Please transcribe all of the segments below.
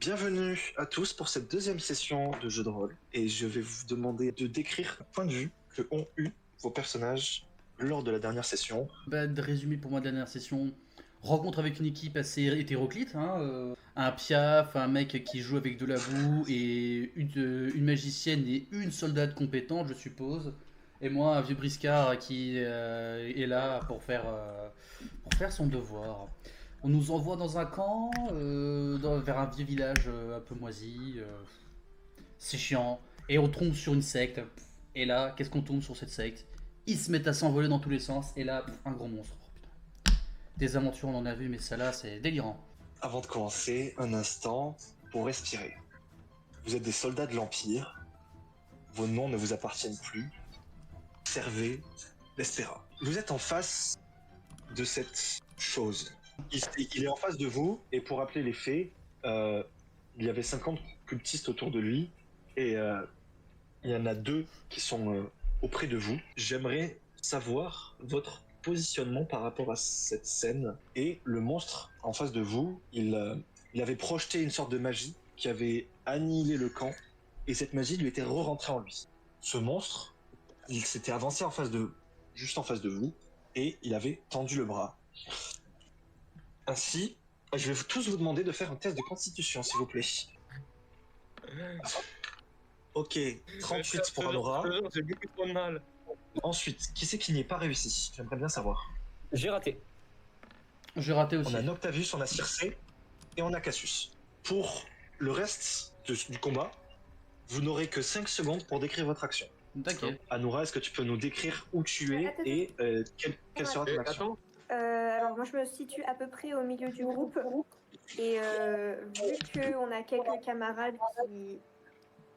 Bienvenue à tous pour cette deuxième session de jeu de rôle. Et je vais vous demander de décrire le point de vue que ont eu vos personnages lors de la dernière session. De résumé pour moi de la dernière session, rencontre avec une équipe assez hétéroclite, un piaf, un mec qui joue avec de la boue et une magicienne et une soldate compétente je suppose, et moi un vieux briscard qui est là pour faire son devoir. On nous envoie dans un camp, vers un vieux village un peu moisi, c'est chiant, et on tombe sur une secte, et là qu'est-ce qu'on tombe sur cette secte? Ils se mettent à s'envoler dans tous les sens, et là, un gros monstre. Oh, putain. Des aventures, on en a vu, mais ça là, c'est délirant. Avant de commencer, un instant pour respirer. Vous êtes des soldats de l'Empire. Vos noms ne vous appartiennent plus. Servez l'Espera. Vous êtes en face de cette chose. Il est en face de vous, et pour rappeler les faits, il y avait 50 cultistes autour de lui, et il y en a 2 qui sont auprès de vous. J'aimerais savoir votre positionnement par rapport à cette scène. Et le monstre en face de vous, il avait projeté une sorte de magie qui avait annihilé le camp, et cette magie lui était re-rentrée en lui. Ce monstre, il s'était avancé juste en face de vous, et il avait tendu le bras. Ainsi, je vais tous vous demander de faire un test de constitution, s'il vous plaît. Ok, 38 pour Anora. J'ai beaucoup trop de mal. Ensuite, qui c'est qui n'y est pas réussi? J'aimerais bien savoir. J'ai raté. J'ai raté aussi. On a Noctavius, on a Circé et on a Cassius. Pour le reste du combat, vous n'aurez que 5 secondes pour décrire votre action. T'inquiète. Anoura, est-ce que tu peux nous décrire où tu es et quelle sera ton action? Alors moi je me situe à peu près au milieu du groupe et vu qu'on a quelques camarades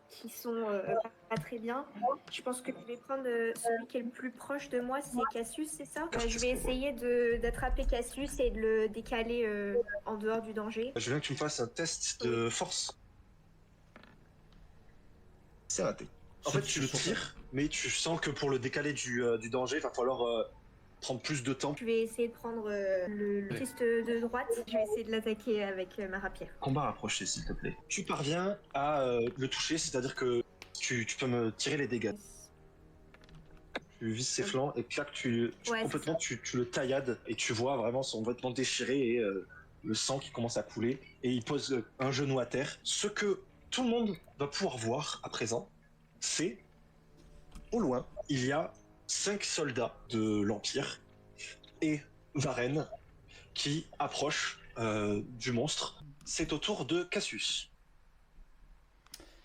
qui sont pas très bien, je pense que je vais prendre celui qui est le plus proche de moi, c'est Cassius, c'est ça? Je vais essayer d'attraper Cassius et de le décaler en dehors du danger. Je veux que tu me fasses un test de force. C'est raté. En fait, tu le tires, mais tu sens que pour le décaler du danger, il va falloir prendre plus de temps. Je vais essayer de prendre le piste de droite, je vais essayer de l'attaquer avec ma rapière. Combat rapproché, s'il te plaît. Tu parviens à le toucher, c'est-à-dire que tu peux me tirer les dégâts. Tu vises ses flancs et clac, complètement tu le taillades et tu vois vraiment son vêtement déchiré et le sang qui commence à couler. Et il pose un genou à terre. Ce que tout le monde va pouvoir voir à présent, c'est au loin, il y a 5 soldats de l'Empire et Varenne qui approchent du monstre. C'est au tour de Cassius.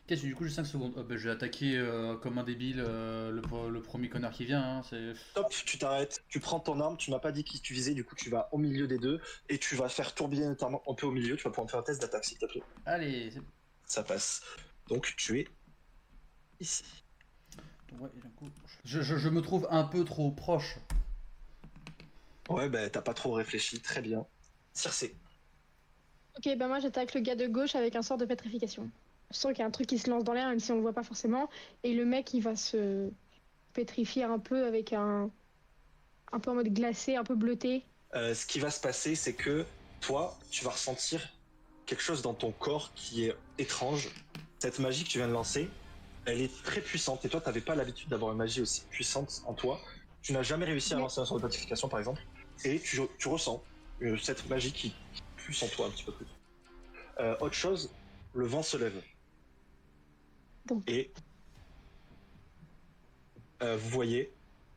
Cassius, du coup, j'ai 5 secondes. Je vais attaquer comme un débile le premier connard qui vient. C'est... Stop, tu t'arrêtes, tu prends ton arme, tu m'as pas dit qui tu visais, du coup tu vas au milieu des deux et tu vas faire tourbillonner notamment un peu au milieu, tu vas pouvoir me faire un test d'attaque s'il te plaît. Allez, Ça passe. Donc tu es ici. ouais, d'un coup, je me trouve un peu trop proche. Ouais, bah t'as pas trop réfléchi, très bien. Circé. Ok, bah moi j'attaque le gars de gauche avec un sort de pétrification. Je sens qu'il y a un truc qui se lance dans l'air, même si on le voit pas forcément. Et le mec, il va se pétrifier un peu avec un peu en mode glacé, un peu bleuté. Ce qui va se passer, c'est que toi, tu vas ressentir quelque chose dans ton corps qui est étrange. Cette magie que tu viens de lancer, elle est très puissante et toi, t'avais pas l'habitude d'avoir une magie aussi puissante en toi. Tu n'as jamais réussi à lancer un sort de pétrification, par exemple, et tu ressens cette magie qui pulse en toi un petit peu plus. Autre chose, le vent se lève. Bon. Et vous voyez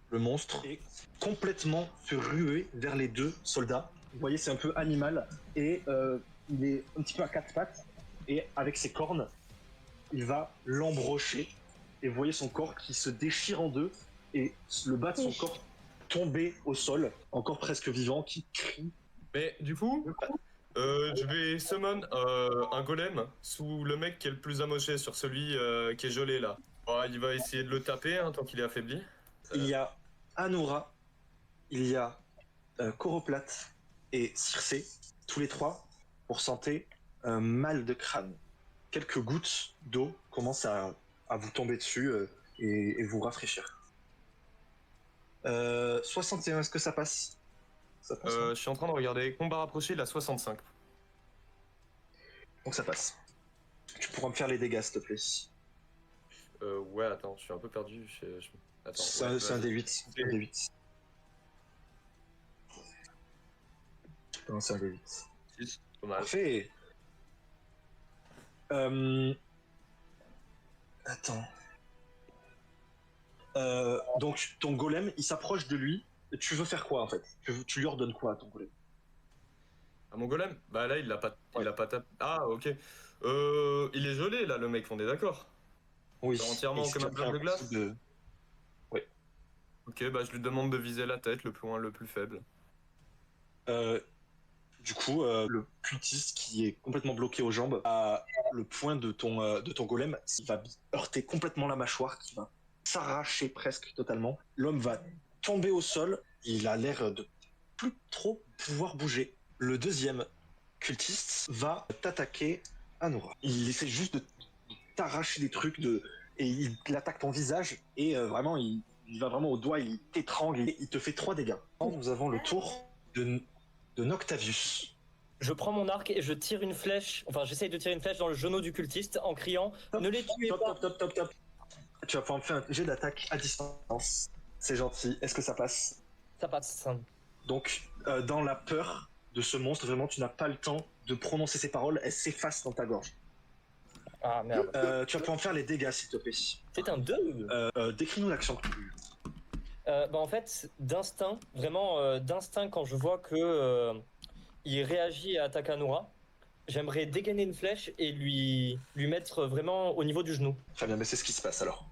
le monstre est complètement se ruer vers les 2 soldats. Vous voyez, c'est un peu animal et il est un petit peu à 4 pattes et avec ses cornes, il va l'embrocher et vous voyez son corps qui se déchire en 2 et le bas de son corps tomber au sol, encore presque vivant, qui crie. Mais du coup, je vais summon un golem sous le mec qui est le plus amoché sur celui qui est gelé là. Oh, il va essayer de le taper tant qu'il est affaibli. Il y a Anora, il y a Coroplate et Circé, tous les 3, pour sentir un mal de crâne. Quelques gouttes d'eau commencent à vous tomber dessus et vous rafraîchir. 61, est-ce que ça passe? Ça passe, Je suis en train de regarder. Combat rapproché, il a 65. Donc ça passe. Tu pourras me faire les dégâts, s'il te plaît. Ouais, attends, je suis un peu perdu. Attends, C'est ouais, un vas-y. D8. Un D8. Non, c'est un D8. 6, pas mal. Parfait. Attends. Donc, ton golem, il s'approche de lui. Tu veux faire quoi, en fait? Tu lui ordonnes quoi à ton golem? Ah, mon golem? Bah là, il l'a pas, Ouais. il a pas tapé. Ah, ok. Il est gelé, là, le mec, on est d'accord? Oui. Genre entièrement Et c'est comme un bloc de glace? impossible de- Ok, bah je lui demande de viser la tête, le point le plus faible. Du coup, le cultiste qui est complètement bloqué aux jambes a le point de ton golem, il va heurter complètement la mâchoire, qui va s'arracher presque totalement. L'homme va tomber au sol, il a l'air de plus trop pouvoir bouger. Le deuxième cultiste va t'attaquer à Noura. Il essaie juste de t'arracher des trucs et il attaque ton visage et vraiment il va vraiment au doigt, il t'étrangle et il te fait 3 dégâts. Nous avons le tour de Noctavius. Je prends mon arc et je tire une flèche, enfin j'essaye de tirer une flèche dans le genou du cultiste en criant ne les tuez Top, pas. top. Tu vas pouvoir me faire un jet d'attaque à distance. C'est gentil. Est-ce que ça passe? Ça passe. Donc, dans la peur de ce monstre, vraiment, tu n'as pas le temps de prononcer ces paroles. Elles s'effacent dans ta gorge. Ah merde. Tu vas pouvoir me faire les dégâts, s'il te plaît. C'est un 2. Décris-nous l'action que tu... Bah en fait, d'instinct, vraiment d'instinct quand je vois que il réagit et attaque Anoura, j'aimerais dégainer une flèche et lui mettre vraiment au niveau du genou. Très bien, mais c'est ce qui se passe alors.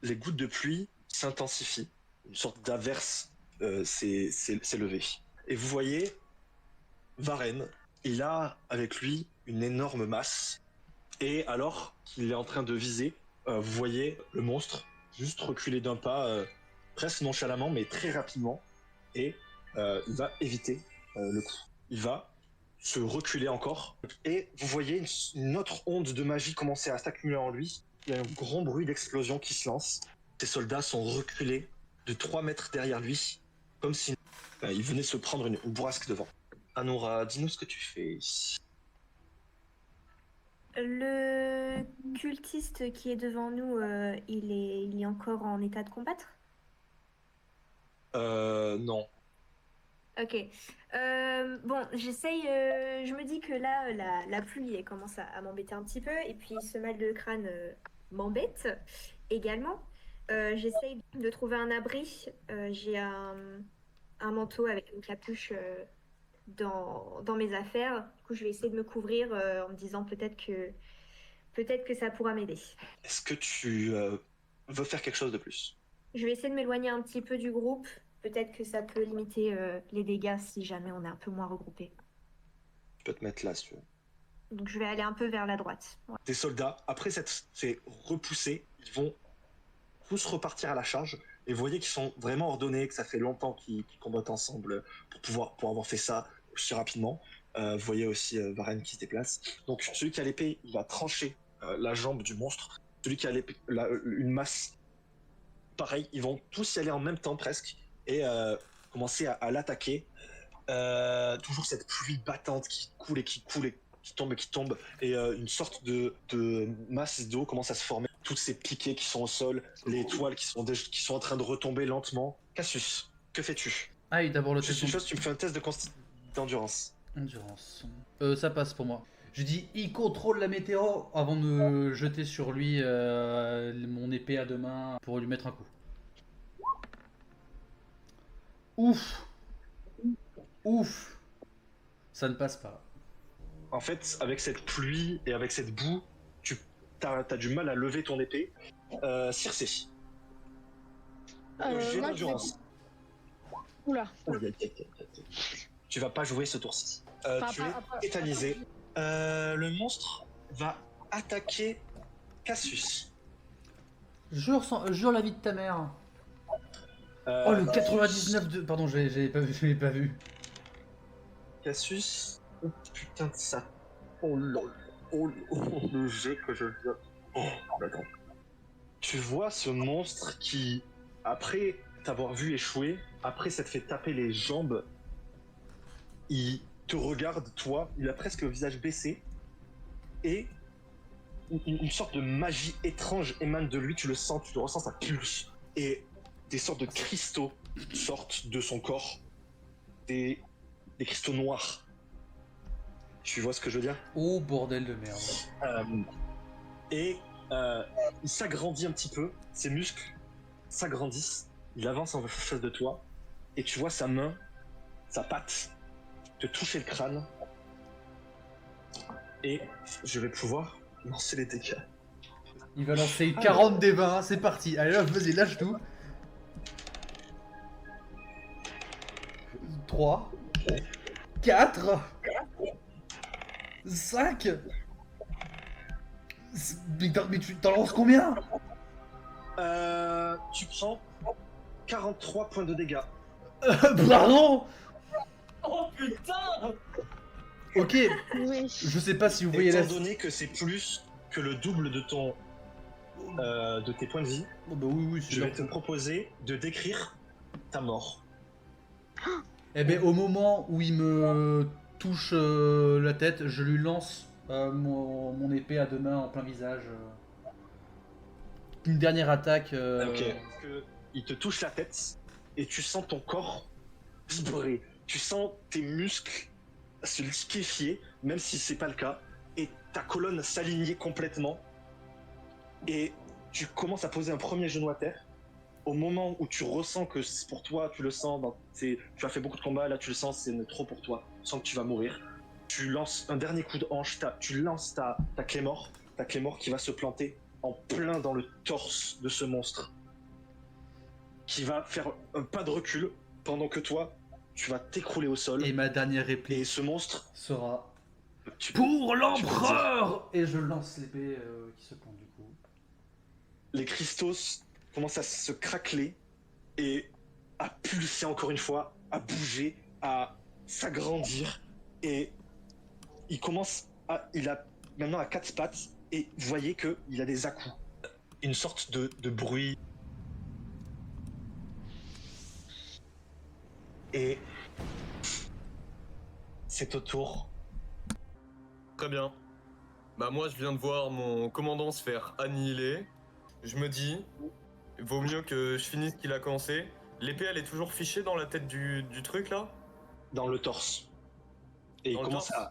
Les gouttes de pluie s'intensifient. Une sorte d'averse s'est levée. Et vous voyez, Varenne, il a avec lui une énorme masse. Et alors qu'il est en train de viser, vous voyez le monstre juste reculer d'un pas, presque nonchalamment, mais très rapidement. Et il va éviter le coup. Il va se reculer encore. Et vous voyez une autre onde de magie commencer à s'accumuler en lui. Il y a un grand bruit d'explosion qui se lance. Ses soldats sont reculés de 3 mètres derrière lui, comme si il venait se prendre une bourrasque devant. Anoura, dis-nous ce que tu fais. Le cultiste qui est devant nous, il est encore en état de combattre? Non. Ok. Bon, j'essaye. Je me dis que là, la pluie elle commence à m'embêter un petit peu. Et puis ce mal de crâne m'embête également. J'essaye de trouver un abri. J'ai un manteau avec une capuche dans mes affaires. Du coup, je vais essayer de me couvrir en me disant peut-être que ça pourra m'aider. Est-ce que tu veux faire quelque chose de plus? Je vais essayer de m'éloigner un petit peu du groupe. Peut-être que ça peut limiter les dégâts si jamais on est un peu moins regroupés. Tu peux te mettre là si tu veux. Donc je vais aller un peu vers la droite. Ouais. Tes soldats, après s'être fait repousser, ils vont tous repartir à la charge. Et vous voyez qu'ils sont vraiment ordonnés, que ça fait longtemps qu'ils combattent ensemble pour avoir fait ça aussi rapidement. Vous voyez aussi Varenne qui se déplace. Donc celui qui a l'épée, il va trancher la jambe du monstre. Celui qui a l'épée, une masse, pareil, ils vont tous y aller en même temps presque et commencer à l'attaquer. Toujours cette pluie battante qui coule et qui coule et qui tombe et une sorte de masse d'eau commence à se former. Toutes ces piquets qui sont au sol, les toiles qui sont en train de retomber lentement. Cassius, que fais-tu? Ah oui, d'abord le Juste test une chose, tu me fais un test d'endurance. endurance. Ça passe pour moi. Je dis, il contrôle la météo avant de me jeter sur lui mon épée à 2 mains pour lui mettre un coup. Ouf. Ça ne passe pas. En fait, avec cette pluie et avec cette boue, t'as du mal à lever ton épée. Circé. J'ai Moi, l'endurance. Oula. Tu vas pas jouer ce tour-ci. Enfin, Tu es tétanisé. Le monstre va attaquer Cassius. Jure la vie de ta mère. Oh, le 99 de... Pardon, je l'ai pas vu. Cassius. Oh putain de ça. Oh lol. Oh, le jet que je viens. Oh, attends. Tu vois ce monstre qui, après t'avoir vu échouer, après s'être fait taper les jambes, il te regarde, toi, il a presque le visage baissé, et une sorte de magie étrange émane de lui, tu le sens, tu le ressens, ça pulse. Et des sortes de cristaux sortent de son corps, des cristaux noirs. Tu vois ce que je veux dire? Oh bordel de merde. Il s'agrandit un petit peu, ses muscles s'agrandissent, il avance en face de toi, et tu vois sa main, sa patte, te toucher le crâne, et je vais pouvoir lancer les dégâts. Il va lancer 40 des 20, c'est parti. Allez là, vas-y, lâche tout. 3, 4, 5. Mais tu t'en lances combien? Tu prends 43 points de dégâts. Pardon. Oh putain! Ok, Oui. je sais pas si vous voyez la... Étant donné que c'est plus que le double de de tes points de vie, Oh bah oui, c'est je vais sûr. te proposer de décrire ta mort. Eh ben au moment où il me touche la tête, je lui lance mon épée à deux mains en plein visage. Une dernière attaque. Ok. Parce que il te touche la tête et tu sens ton corps vibrer. Tu sens tes muscles se liquéfier, même si c'est pas le cas, et ta colonne s'aligner complètement. Et tu commences à poser un premier genou à terre. Au moment où tu ressens que c'est pour toi, tu le sens, tu as fait beaucoup de combats, là tu le sens, c'est trop pour toi, tu sens que tu vas mourir. Tu lances un dernier coup de hanche, tu lances ta Claymore qui va se planter en plein dans le torse de ce monstre, qui va faire un pas de recul pendant que toi, tu vas t'écrouler au sol. Et ma dernière Et réplique ce monstre, sera tu- pour tu l'empereur. Et je lance l'épée qui se plante du coup. les cristaux commencent à se craqueler et à pulser encore une fois, à bouger, à s'agrandir. Et il a maintenant à 4 pattes et vous voyez qu'il a des à-coups. Une sorte de bruit. Et c'est au tour. Très bien. Bah moi je viens de voir mon commandant se faire annihiler. Je me dis, il vaut mieux que je finisse ce qu'il a commencé. L'épée elle est toujours fichée dans la tête du truc là? Dans le torse. Et Dans il le commence torse.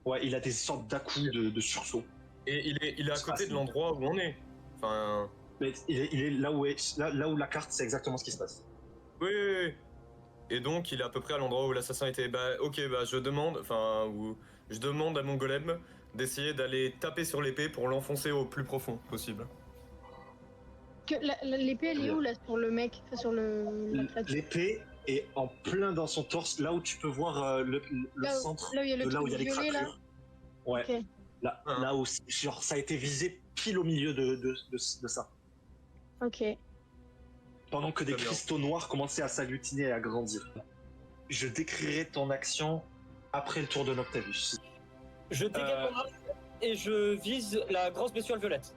Ouais, il a des sortes d'à-coups de sursaut. Et il est à côté de l'endroit où on est. Enfin. Mais il est là où la carte, c'est exactement ce qui se passe. Oui, oui, oui. Et donc il est à peu près à l'endroit où l'assassin était. Bah ok, bah je demande à mon golem d'essayer d'aller taper sur l'épée pour l'enfoncer au plus profond possible. L'épée, elle est où là sur le mec, enfin, sur la créature? L'épée est en plein dans son torse, là où tu peux voir le centre, là où il y a le de là truc où il y a les violet, là. craquelures. Ouais. Ok. Là où genre, ça a été visé pile au milieu de ça. Ok. Pendant que des Très bien. cristaux noirs commençaient à s'agglutiner et à grandir. Je décrirai ton action après le tour de Noctavus. Je dégaine mon arme et je vise la grosse bestiole violette.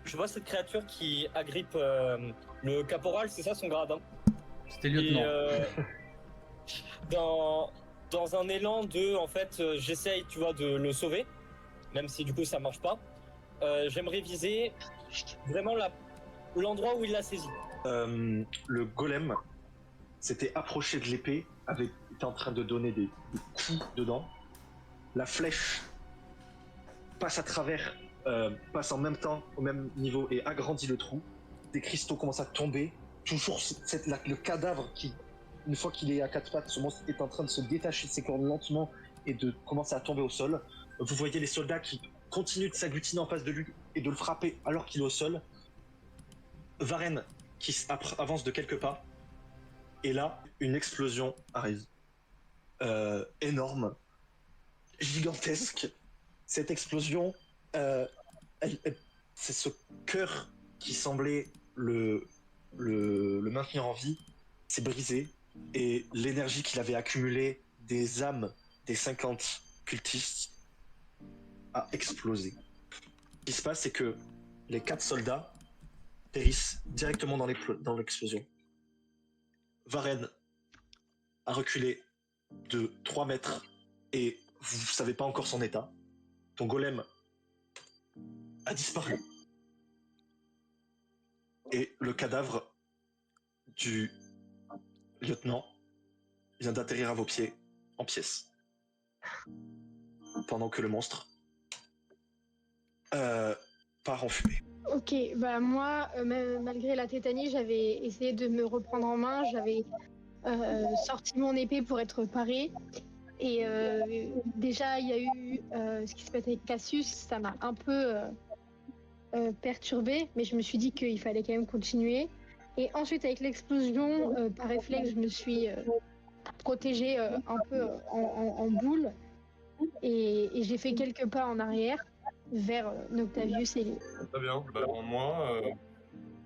Je vois cette créature qui agrippe le caporal, c'est ça son grade. Hein. C'était Et lieutenant. dans un élan de, en fait, j'essaye, tu vois, de le sauver, même si du coup ça marche pas. J'aimerais viser vraiment l'endroit où il l'a saisi. Le golem s'était approché de l'épée, était en train de donner des coups dedans. La flèche passe à travers, passe en même temps, au même niveau et agrandit le trou. Des cristaux commencent à tomber. Toujours le cadavre qui, une fois qu'il est à 4 pattes, ce monstre est en train de se détacher de ses cornes lentement et de commencer à tomber au sol. Vous voyez les soldats qui continuent de s'agglutiner en face de lui et de le frapper alors qu'il est au sol. Varenne qui avance de quelques pas. Et là, une explosion arrive. Énorme, gigantesque. Cette explosion, c'est ce cœur qui semblait le maintenir en vie, s'est brisé. Et l'énergie qu'il avait accumulée des âmes des 50 cultistes a explosé. Ce qui se passe, c'est que les 4 soldats périssent directement dans l'explosion. Varenne a reculé de 3 mètres et vous savez pas encore son état. Ton golem a disparu. Et le cadavre du lieutenant vient d'atterrir à vos pieds en pièces. Pendant que le monstre part en fumée. Ok, bah moi, même malgré la tétanie, j'avais essayé de me reprendre en main, j'avais sorti mon épée pour être parée. Et déjà, il y a eu ce qui se passe avec Cassius, ça m'a un peu perturbée, mais je me suis dit qu'il fallait quand même continuer. Et ensuite, avec l'explosion, par réflexe, je me suis protégée un peu en boule. Et j'ai fait quelques pas en arrière vers Noctavius et lui. Très bien. Bah, moi,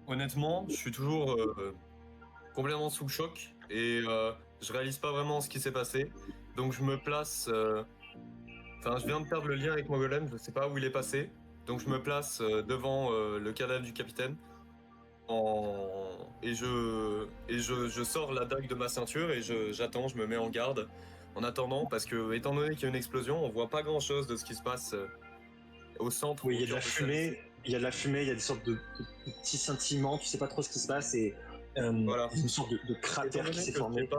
honnêtement, je suis toujours complètement sous le choc et je réalise pas vraiment ce qui s'est passé. Donc je me place. Enfin, je viens de perdre le lien avec mon golem, je sais pas où il est passé. Donc je me place devant le cadavre du capitaine. Et je sors la dague de ma ceinture et j'attends, je me mets en garde en attendant parce que étant donné qu'il y a une explosion, on voit pas grand chose de ce qui se passe au centre. Oui, il y a de autour la fumée, il y a des sortes de petits scintillements, tu sais pas trop ce qui se passe et Voilà. une sorte de cratère qui s'est formé.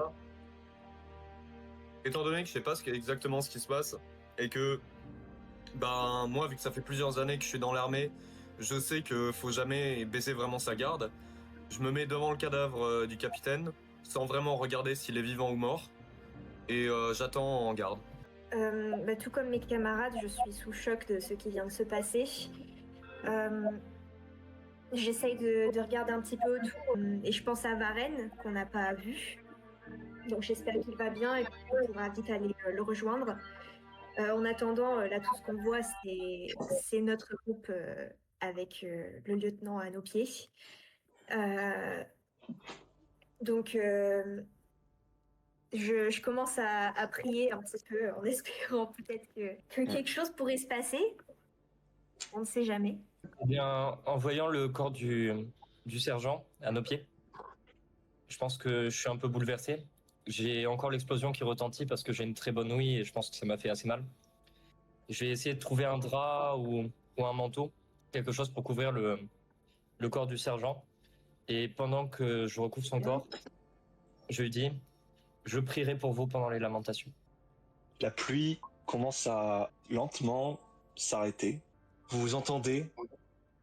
Étant donné que je sais pas exactement ce qui se passe et que ben moi vu que ça fait plusieurs années que je suis dans l'armée, je sais que faut jamais baisser vraiment sa garde. Je me mets devant le cadavre du capitaine sans vraiment regarder s'il est vivant ou mort et j'attends en garde. Tout comme mes camarades, je suis sous choc de ce qui vient de se passer. J'essaye de regarder un petit peu autour et je pense à Varenne qu'on n'a pas vu. Donc j'espère qu'il va bien et qu'on pourra vite aller le rejoindre. En attendant, là tout ce qu'on voit c'est notre groupe avec le lieutenant à nos pieds. Donc je commence à prier un petit peu en espérant peut-être que quelque chose pourrait se passer. On ne sait jamais. Eh bien, en voyant le corps du sergent à nos pieds, je pense que je suis un peu bouleversé. J'ai encore l'explosion qui retentit parce que j'ai une très bonne ouïe et je pense que ça m'a fait assez mal. Je vais essayer de trouver un drap ou un manteau, quelque chose pour couvrir le corps du sergent. Et pendant que je recouvre son corps, je lui dis « Je prierai pour vous pendant les lamentations ». La pluie commence à lentement s'arrêter. Vous entendez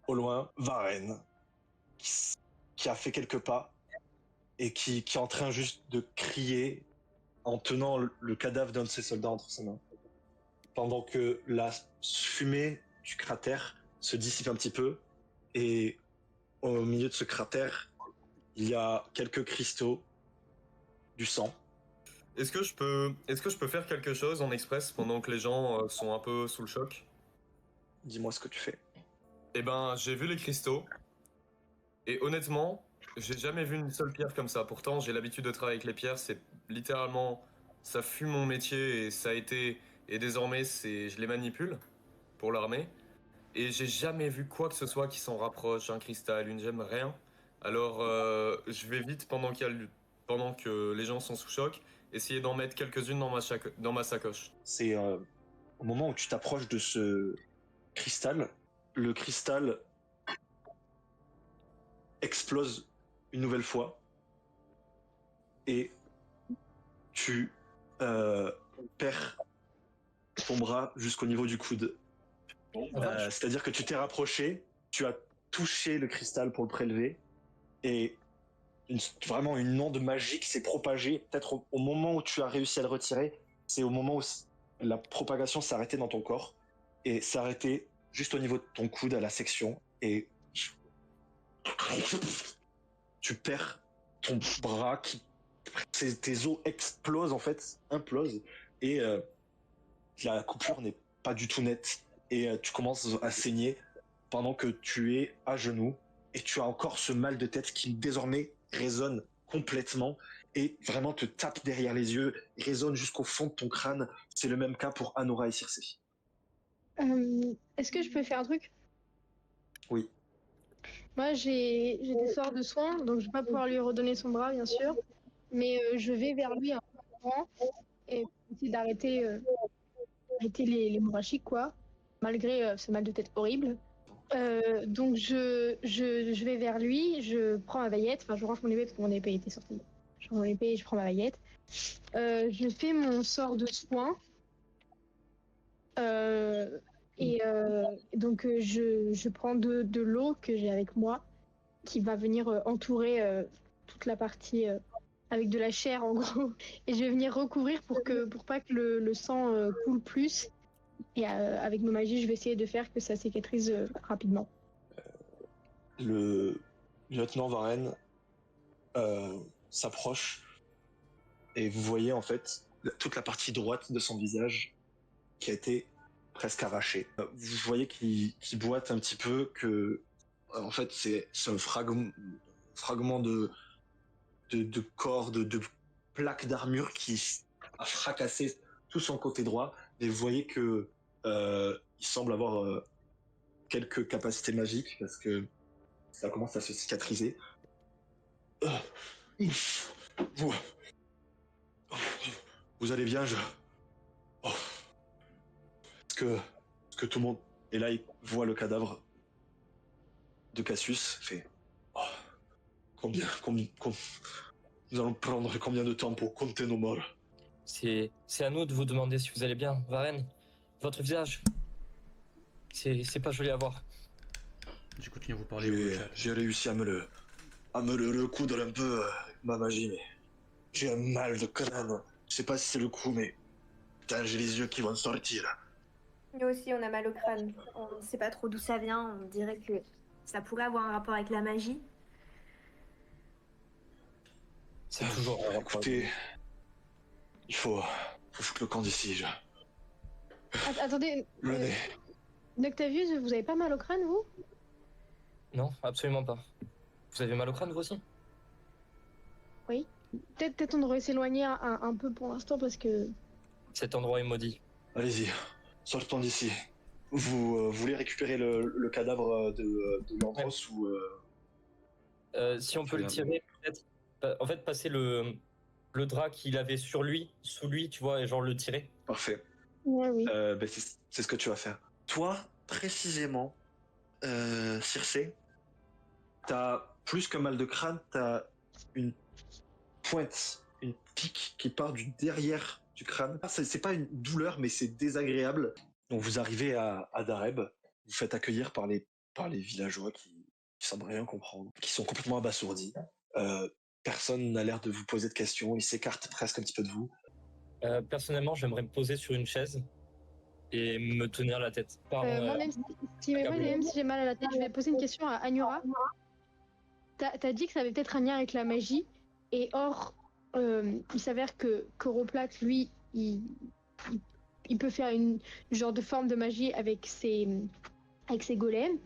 au loin Varenne qui a fait quelques pas et qui est en train juste de crier en tenant le cadavre d'un de ses soldats entre ses mains. Pendant que la fumée du cratère se dissipe un petit peu et au milieu de ce cratère, il y a quelques cristaux, du sang. Est-ce que je peux faire quelque chose en express pendant que les gens sont un peu sous le choc? Dis-moi ce que tu fais. Eh ben, j'ai vu les cristaux. Et honnêtement, j'ai jamais vu une seule pierre comme ça. Pourtant, j'ai l'habitude de travailler avec les pierres. C'est littéralement, ça fut mon métier et ça a été, et désormais, je les manipule pour l'armée. Et j'ai jamais vu quoi que ce soit qui s'en rapproche, un cristal, une gemme, rien. Alors, je vais vite pendant que les gens sont sous choc, essayer d'en mettre quelques-unes dans ma sacoche. C'est au moment où tu t'approches de ce cristal, le cristal explose une nouvelle fois et tu perds ton bras jusqu'au niveau du coude. C'est-à-dire que tu t'es rapproché, tu as touché le cristal pour le prélever et vraiment une onde magique s'est propagée. Peut-être au moment où tu as réussi à le retirer, c'est au moment où la propagation s'est arrêtée dans ton corps et s'est arrêtée juste au niveau de ton coude à la section et tu perds ton bras, tes os explosent en fait, implosent et la coupure n'est pas du tout nette et tu commences à saigner pendant que tu es à genoux et tu as encore ce mal de tête qui désormais résonne complètement et vraiment te tape derrière les yeux, résonne jusqu'au fond de ton crâne. C'est le même cas pour Anora et Circé. Est-ce que je peux faire un truc? Oui. Moi, j'ai des sorts de soins, donc je vais pas pouvoir lui redonner son bras, bien sûr. Mais je vais vers lui en courant et essayer d'arrêter les l'hémorragie, quoi. Malgré ce mal de tête horrible. Donc je vais vers lui, je prends ma baguette, enfin je range mon épée parce que mon épée était sortie. Je prends mon épée et je prends ma baguette. Je fais mon sort de soin. Donc je prends de l'eau que j'ai avec moi qui va venir entourer toute la partie avec de la chair en gros et je vais venir recouvrir pour pas que le sang coule plus et avec ma magie je vais essayer de faire que ça cicatrise rapidement. Le lieutenant Varenne s'approche et vous voyez en fait toute la partie droite de son visage qui a été presque arrachée. Vous voyez qu'il boite un petit peu, que en fait c'est un fragment de corps, de plaques d'armure qui a fracassé tout son côté droit. Et vous voyez que il semble avoir quelques capacités magiques parce que ça commence à se cicatriser. Vous, vous allez bien, oh. Est-ce que tout le monde... Et là, il voit le cadavre de Cassius, fait... Oh, combien... Nous allons prendre combien de temps pour compter nos morts? C'est à nous de vous demander si vous allez bien, Varenne. Votre visage, c'est pas joli à voir. J'ai continué à vous parler au chat. J'ai réussi à me le recoudre un peu, ma magie, mais j'ai un mal de crâne. Je sais pas si c'est le coup, mais putain, j'ai les yeux qui vont sortir. Nous aussi, on a mal au crâne. On ne sait pas trop d'où ça vient. On dirait que ça pourrait avoir un rapport avec la magie. C'est toujours un rapport. Écoutez, il faut foutre le camp d'ici. Attendez, Le nez. Noctavius, vous avez pas mal au crâne vous? Non, absolument pas. Vous avez mal au crâne, vous aussi? Oui. Peut-être on devrait s'éloigner un peu pour l'instant parce que... Cet endroit est maudit. Allez-y, sortons d'ici. Vous voulez récupérer le cadavre de Landros ou... Si on peut le tirer, peut-être. En fait, passer le drap qu'il avait sur lui, sous lui, tu vois, et genre le tirer. Parfait. Ouais, oui. C'est ce que tu vas faire. Toi, précisément, Circé, t'as plus que mal de crâne, t'as une pointe, une pique qui part du derrière du crâne. C'est pas une douleur, mais c'est désagréable. Donc vous arrivez à Dareb, vous faites accueillir par les villageois qui semblent rien comprendre, qui sont complètement abasourdis. Personne n'a l'air de vous poser de questions, ils s'écartent presque un petit peu de vous. Personnellement, j'aimerais me poser sur une chaise et me tenir la tête. Moi, même si j'ai mal à la tête, je vais poser une question à Anura. T'as dit que ça avait peut-être un lien avec la magie, et or, il s'avère que Coroplaque, lui, il peut faire une genre de forme de magie avec ses golems.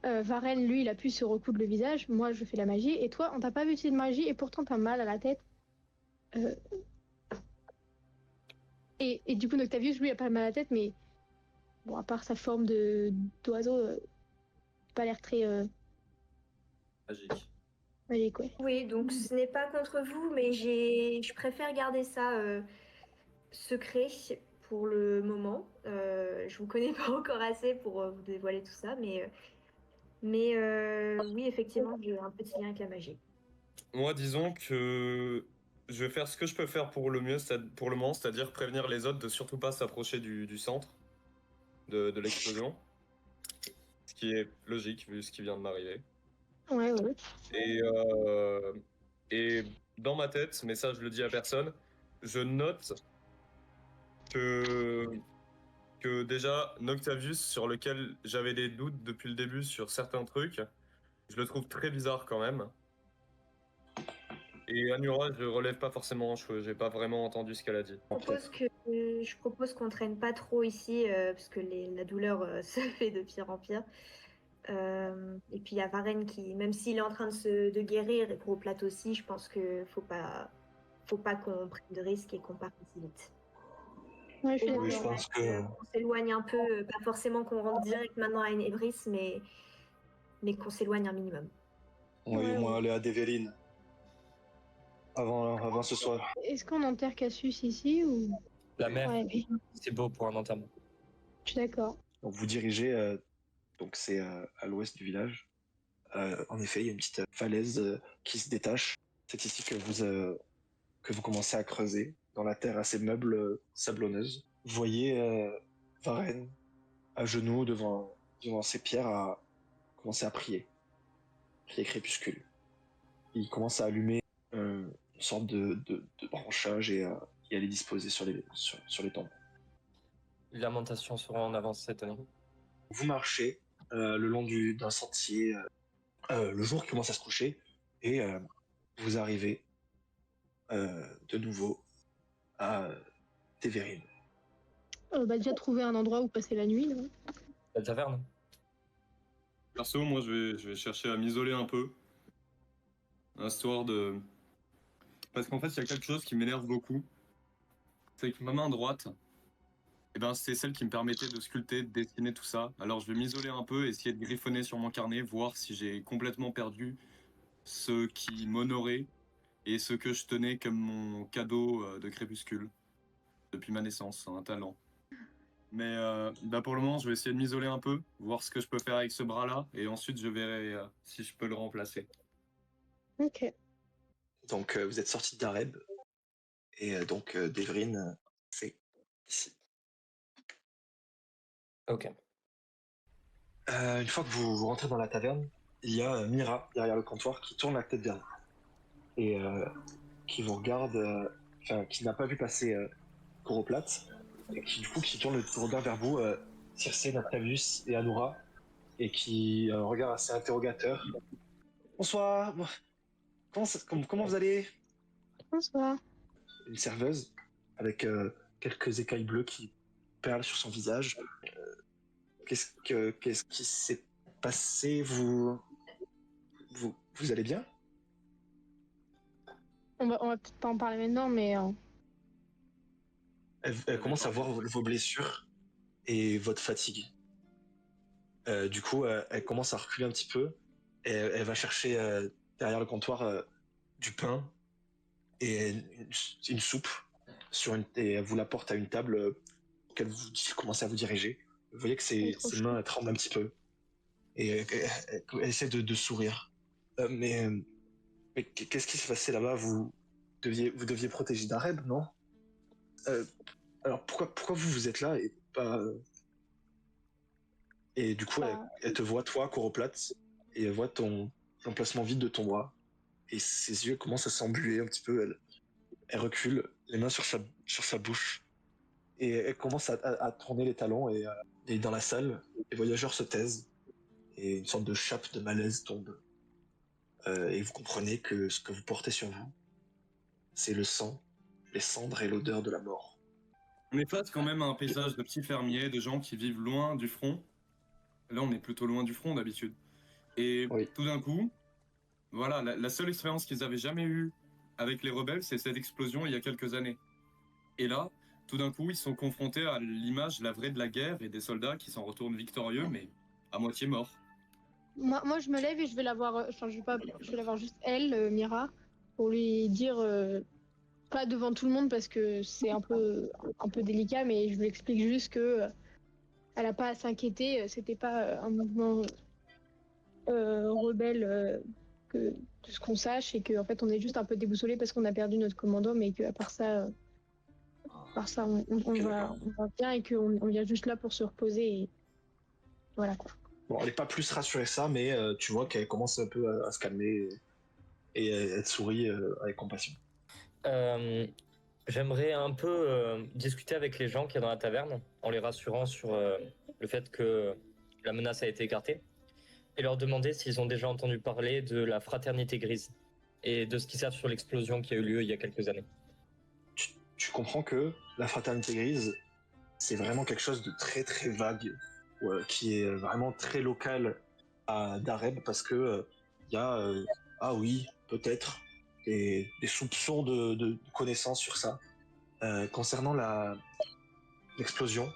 Varenne, lui, il a pu se recoudre le visage. Moi, je fais la magie. Et toi, on t'a pas vu utiliser de magie et pourtant t'as mal à la tête. Et du coup, Noctavius, lui, il a pas mal à la tête, mais bon, à part sa forme d'oiseau, pas l'air très Magique. magique, ouais. Oui, donc ce n'est pas contre vous, mais je préfère garder ça secret pour le moment. Je vous connais pas encore assez pour vous dévoiler tout ça, mais oui, effectivement, j'ai un petit lien avec la magie. Moi, disons que je vais faire ce que je peux faire pour le mieux, pour le moment, c'est-à-dire prévenir les autres de surtout pas s'approcher du centre de l'explosion. Ce qui est logique vu ce qui vient de m'arriver. Ouais, ouais. Et dans ma tête, mais ça je le dis à personne, je note que déjà Noctavius, sur lequel j'avais des doutes depuis le début sur certains trucs, je le trouve très bizarre quand même. Et Anura, je relève pas forcément, j'ai pas vraiment entendu ce qu'elle a dit. Je propose qu'on traîne pas trop ici, parce que la douleur se fait de pire en pire. Et puis il y a Varenne qui, même s'il est en train de guérir, et Coroplaque aussi, je pense que faut pas qu'on prenne de risques et qu'on parte aussi vite. Ouais, je suis Oui, je d'accord. pense que... On s'éloigne un peu, pas forcément qu'on rentre direct maintenant à Enebris, mais qu'on s'éloigne un minimum. Oui, Ouais, au moins ouais. aller à Develine. Avant ce soir. Est-ce qu'on enterre Cassius ici ou... La mer, Ouais, oui, c'est beau pour un enterrement. je suis d'accord. Donc vous dirigez donc c'est à l'ouest du village. En effet, il y a une petite falaise qui se détache. C'est ici que vous commencez à creuser dans la terre assez meuble, sablonneuse. Vous voyez Varenne à genoux devant ces pierres à commencer à prier crépuscule. Il commence à allumer une sorte de branchage et à les disposer sur les tombes. Les lamentations seront en avance cette année. Vous marchez le long d'un sentier. Le jour commence à se coucher et vous arrivez de nouveau à Tévérine. On va déjà trouver un endroit où passer la nuit. Là. La taverne. Perso, moi, je vais chercher à m'isoler un peu. Histoire de... Parce qu'en fait, il y a quelque chose qui m'énerve beaucoup. C'est que ma main droite, eh ben, c'est celle qui me permettait de sculpter, de dessiner tout ça. Alors, je vais m'isoler un peu, essayer de griffonner sur mon carnet, voir si j'ai complètement perdu ce qui m'honorait et ce que je tenais comme mon cadeau de crépuscule depuis ma naissance, un talent. Mais bah pour le moment, je vais essayer de m'isoler un peu, voir ce que je peux faire avec ce bras-là, et ensuite je verrai si je peux le remplacer. Ok. Donc vous êtes sorti d'Areb et donc Dévrine, c'est ici. Ok. Une fois que vous rentrez dans la taverne, il y a Mira derrière le comptoir qui tourne la tête vers vous et qui vous regarde, enfin qui n'a pas vu passer Coroplate et qui du coup qui tourne le regard vers vous, Circe, Natavius et Anoura, et qui a un regard assez interrogateur. Bonsoir, comment vous allez? Bonsoir. Une serveuse avec quelques écailles bleues qui perlent sur son visage. Qu'est-ce qui s'est passé? Vous allez bien? On va peut-être pas en parler maintenant, mais Elle commence à voir vos blessures et votre fatigue. Du coup, elle commence à reculer un petit peu et elle va chercher derrière le comptoir du pain et une soupe et elle vous la porte à une table auquel vous commencez à vous diriger. Vous voyez que ses mains elles tremblent un petit peu et elle essaie de sourire. Mais qu'est-ce qui s'est passé là-bas? Vous deviez protéger Dareb, non? Alors pourquoi vous êtes là et pas... Et du coup, bah, elle te voit, toi, Coroplate, et elle voit l'emplacement vide de ton bras. Et ses yeux commencent à s'embuer un petit peu. Elle recule, les mains sur sa bouche. Et elle commence à tourner les talons. Et dans la salle, les voyageurs se taisent. Et une sorte de chape de malaise tombe. Et vous comprenez que ce que vous portez sur vous, c'est le sang, les cendres et l'odeur de la mort. On est face quand même à un paysage de petits fermiers, de gens qui vivent loin du front. Là, on est plutôt loin du front d'habitude. Et Oui. tout d'un coup, voilà, la seule expérience qu'ils avaient jamais eue avec les rebelles, c'est cette explosion il y a quelques années. Et là, tout d'un coup, ils sont confrontés à l'image, la vraie de la guerre et des soldats qui s'en retournent victorieux, mais à moitié morts. moi, je me lève et je vais la voir. Enfin, je vais la voir juste elle, Mira, pour lui dire, pas devant tout le monde parce que c'est un peu délicat, mais je lui explique juste que elle a pas à s'inquiéter. C'était pas un mouvement rebelle que de ce qu'on sache et qu'en fait on est juste un peu déboussolé parce qu'on a perdu notre commando, mais qu'à part ça, Ok, d'accord. on va bien et qu'on vient juste là pour se reposer et voilà quoi. Bon, elle n'est pas plus rassurée que ça, mais tu vois qu'elle commence un peu à se calmer et elle te sourit avec compassion. J'aimerais un peu discuter avec les gens qui sont dans la taverne en les rassurant sur le fait que la menace a été écartée et leur demander s'ils ont déjà entendu parler de la fraternité grise et de ce qu'ils savent sur l'explosion qui a eu lieu il y a quelques années. Tu comprends que la fraternité grise, c'est vraiment quelque chose de très très vague, qui est vraiment très local à Dareb, parce que il y a, ah oui, peut-être, des soupçons de connaissances sur ça. Concernant l'explosion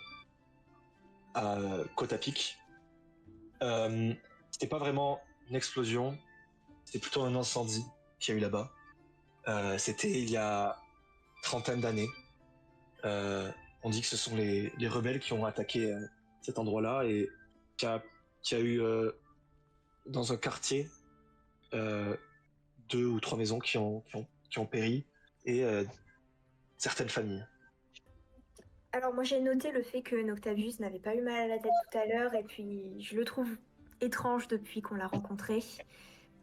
à Kotapik, c'était pas vraiment une explosion, c'était plutôt un incendie qu'il y a eu là-bas. C'était il y a trentaine d'années. On dit que ce sont les rebelles qui ont attaqué cet endroit-là et qui a qu'il y a eu dans un quartier 2 ou 3 maisons qui ont péri et certaines familles. Alors moi j'ai noté le fait que Noctavius n'avait pas eu mal à la tête tout à l'heure et puis je le trouve étrange depuis qu'on l'a rencontré.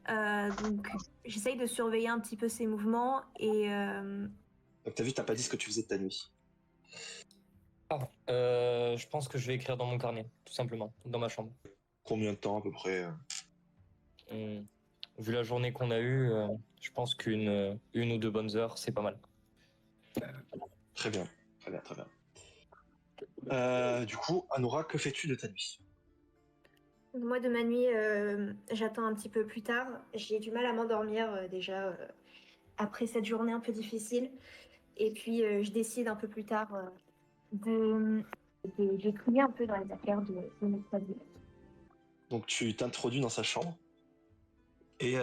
Donc j'essaye de surveiller un petit peu ses mouvements et Donc t'as vu, t'as pas dit ce que tu faisais de ta nuit. Je pense que je vais écrire dans mon carnet, tout simplement, dans ma chambre. Combien de temps à peu près Vu la journée qu'on a eue, je pense une ou 2 bonnes heures, c'est pas mal. Très bien, très bien, très bien. Du coup, Anora, que fais-tu de ta nuit? moi de ma nuit j'attends un petit peu plus tard. J'ai du mal à m'endormir déjà après cette journée un peu difficile. Et puis je décide un peu plus tard de fouiller un peu dans les affaires de Noctavius. Donc tu t'introduis dans sa chambre. Et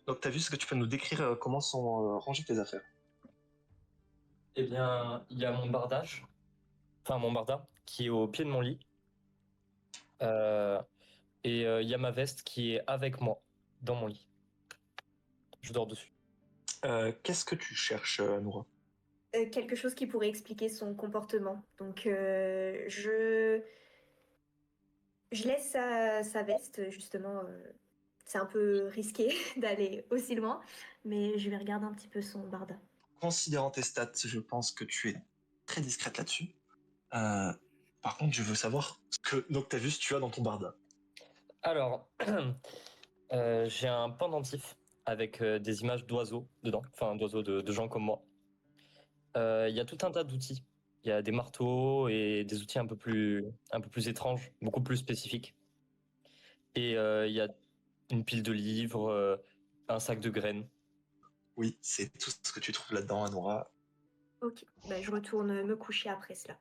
Octavius, est-ce que tu peux nous décrire comment sont rangées tes affaires? Eh bien, il y a mon bardage, enfin mon barda, qui est au pied de mon lit. Euh, il y a ma veste qui est avec moi, dans mon lit. Je dors dessus. Qu'est-ce que tu cherches, Anora? Quelque chose qui pourrait expliquer son comportement. Donc je laisse sa veste, justement. C'est un peu risqué d'aller aussi loin, mais je vais regarder un petit peu son barda. Considérant tes stats, je pense que tu es très discrète là-dessus. Par contre, je veux savoir ce que Noctavius tu as dans ton barda. Alors, j'ai un pendentif avec des images d'oiseaux dedans, enfin d'oiseaux de gens comme moi. Il y a tout un tas d'outils. Il y a des marteaux et des outils un peu plus étranges, beaucoup plus spécifiques. Et il y a une pile de livres, un sac de graines. Oui, c'est tout ce que tu trouves là-dedans, Anora. Ok, bah, je retourne me coucher après cela.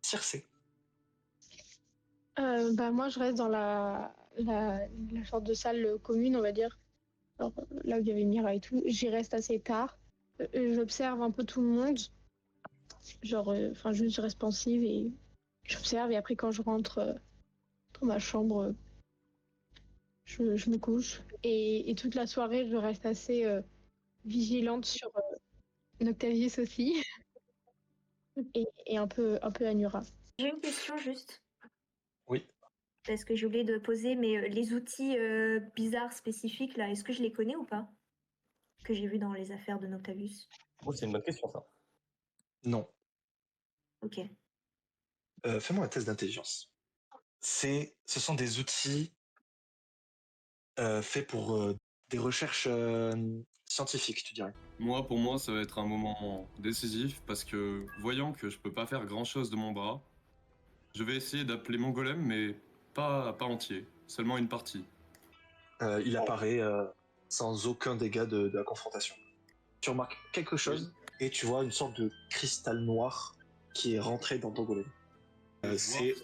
Circé. Moi, je reste dans la sorte de salle commune, on va dire. Alors, là où il y avait Mira et tout. J'y reste assez tard. J'observe un peu tout le monde. Juste, je reste pensive et j'observe. Et après, quand je rentre dans ma chambre, je me couche. Et toute la soirée, je reste assez vigilante sur Noctavius aussi. Et un peu Anura. J'ai une question juste, Oui. parce que j'ai oublié de poser, mais les outils bizarres spécifiques, là, est-ce que je les connais ou pas? Que j'ai vu dans les affaires de Noctavius. Oh, c'est une bonne question, ça. Non. Ok. Fais-moi un test d'intelligence. Ce sont des outils faits pour des recherches scientifiques, tu dirais. Pour moi, ça va être un moment décisif parce que, voyant que je peux pas faire grand chose de mon bras, je vais essayer d'appeler mon golem, mais pas entier, seulement une partie. Il apparaît sans aucun dégât de la confrontation. Tu remarques quelque chose et tu vois une sorte de cristal noir qui est rentré dans ton golem. C'est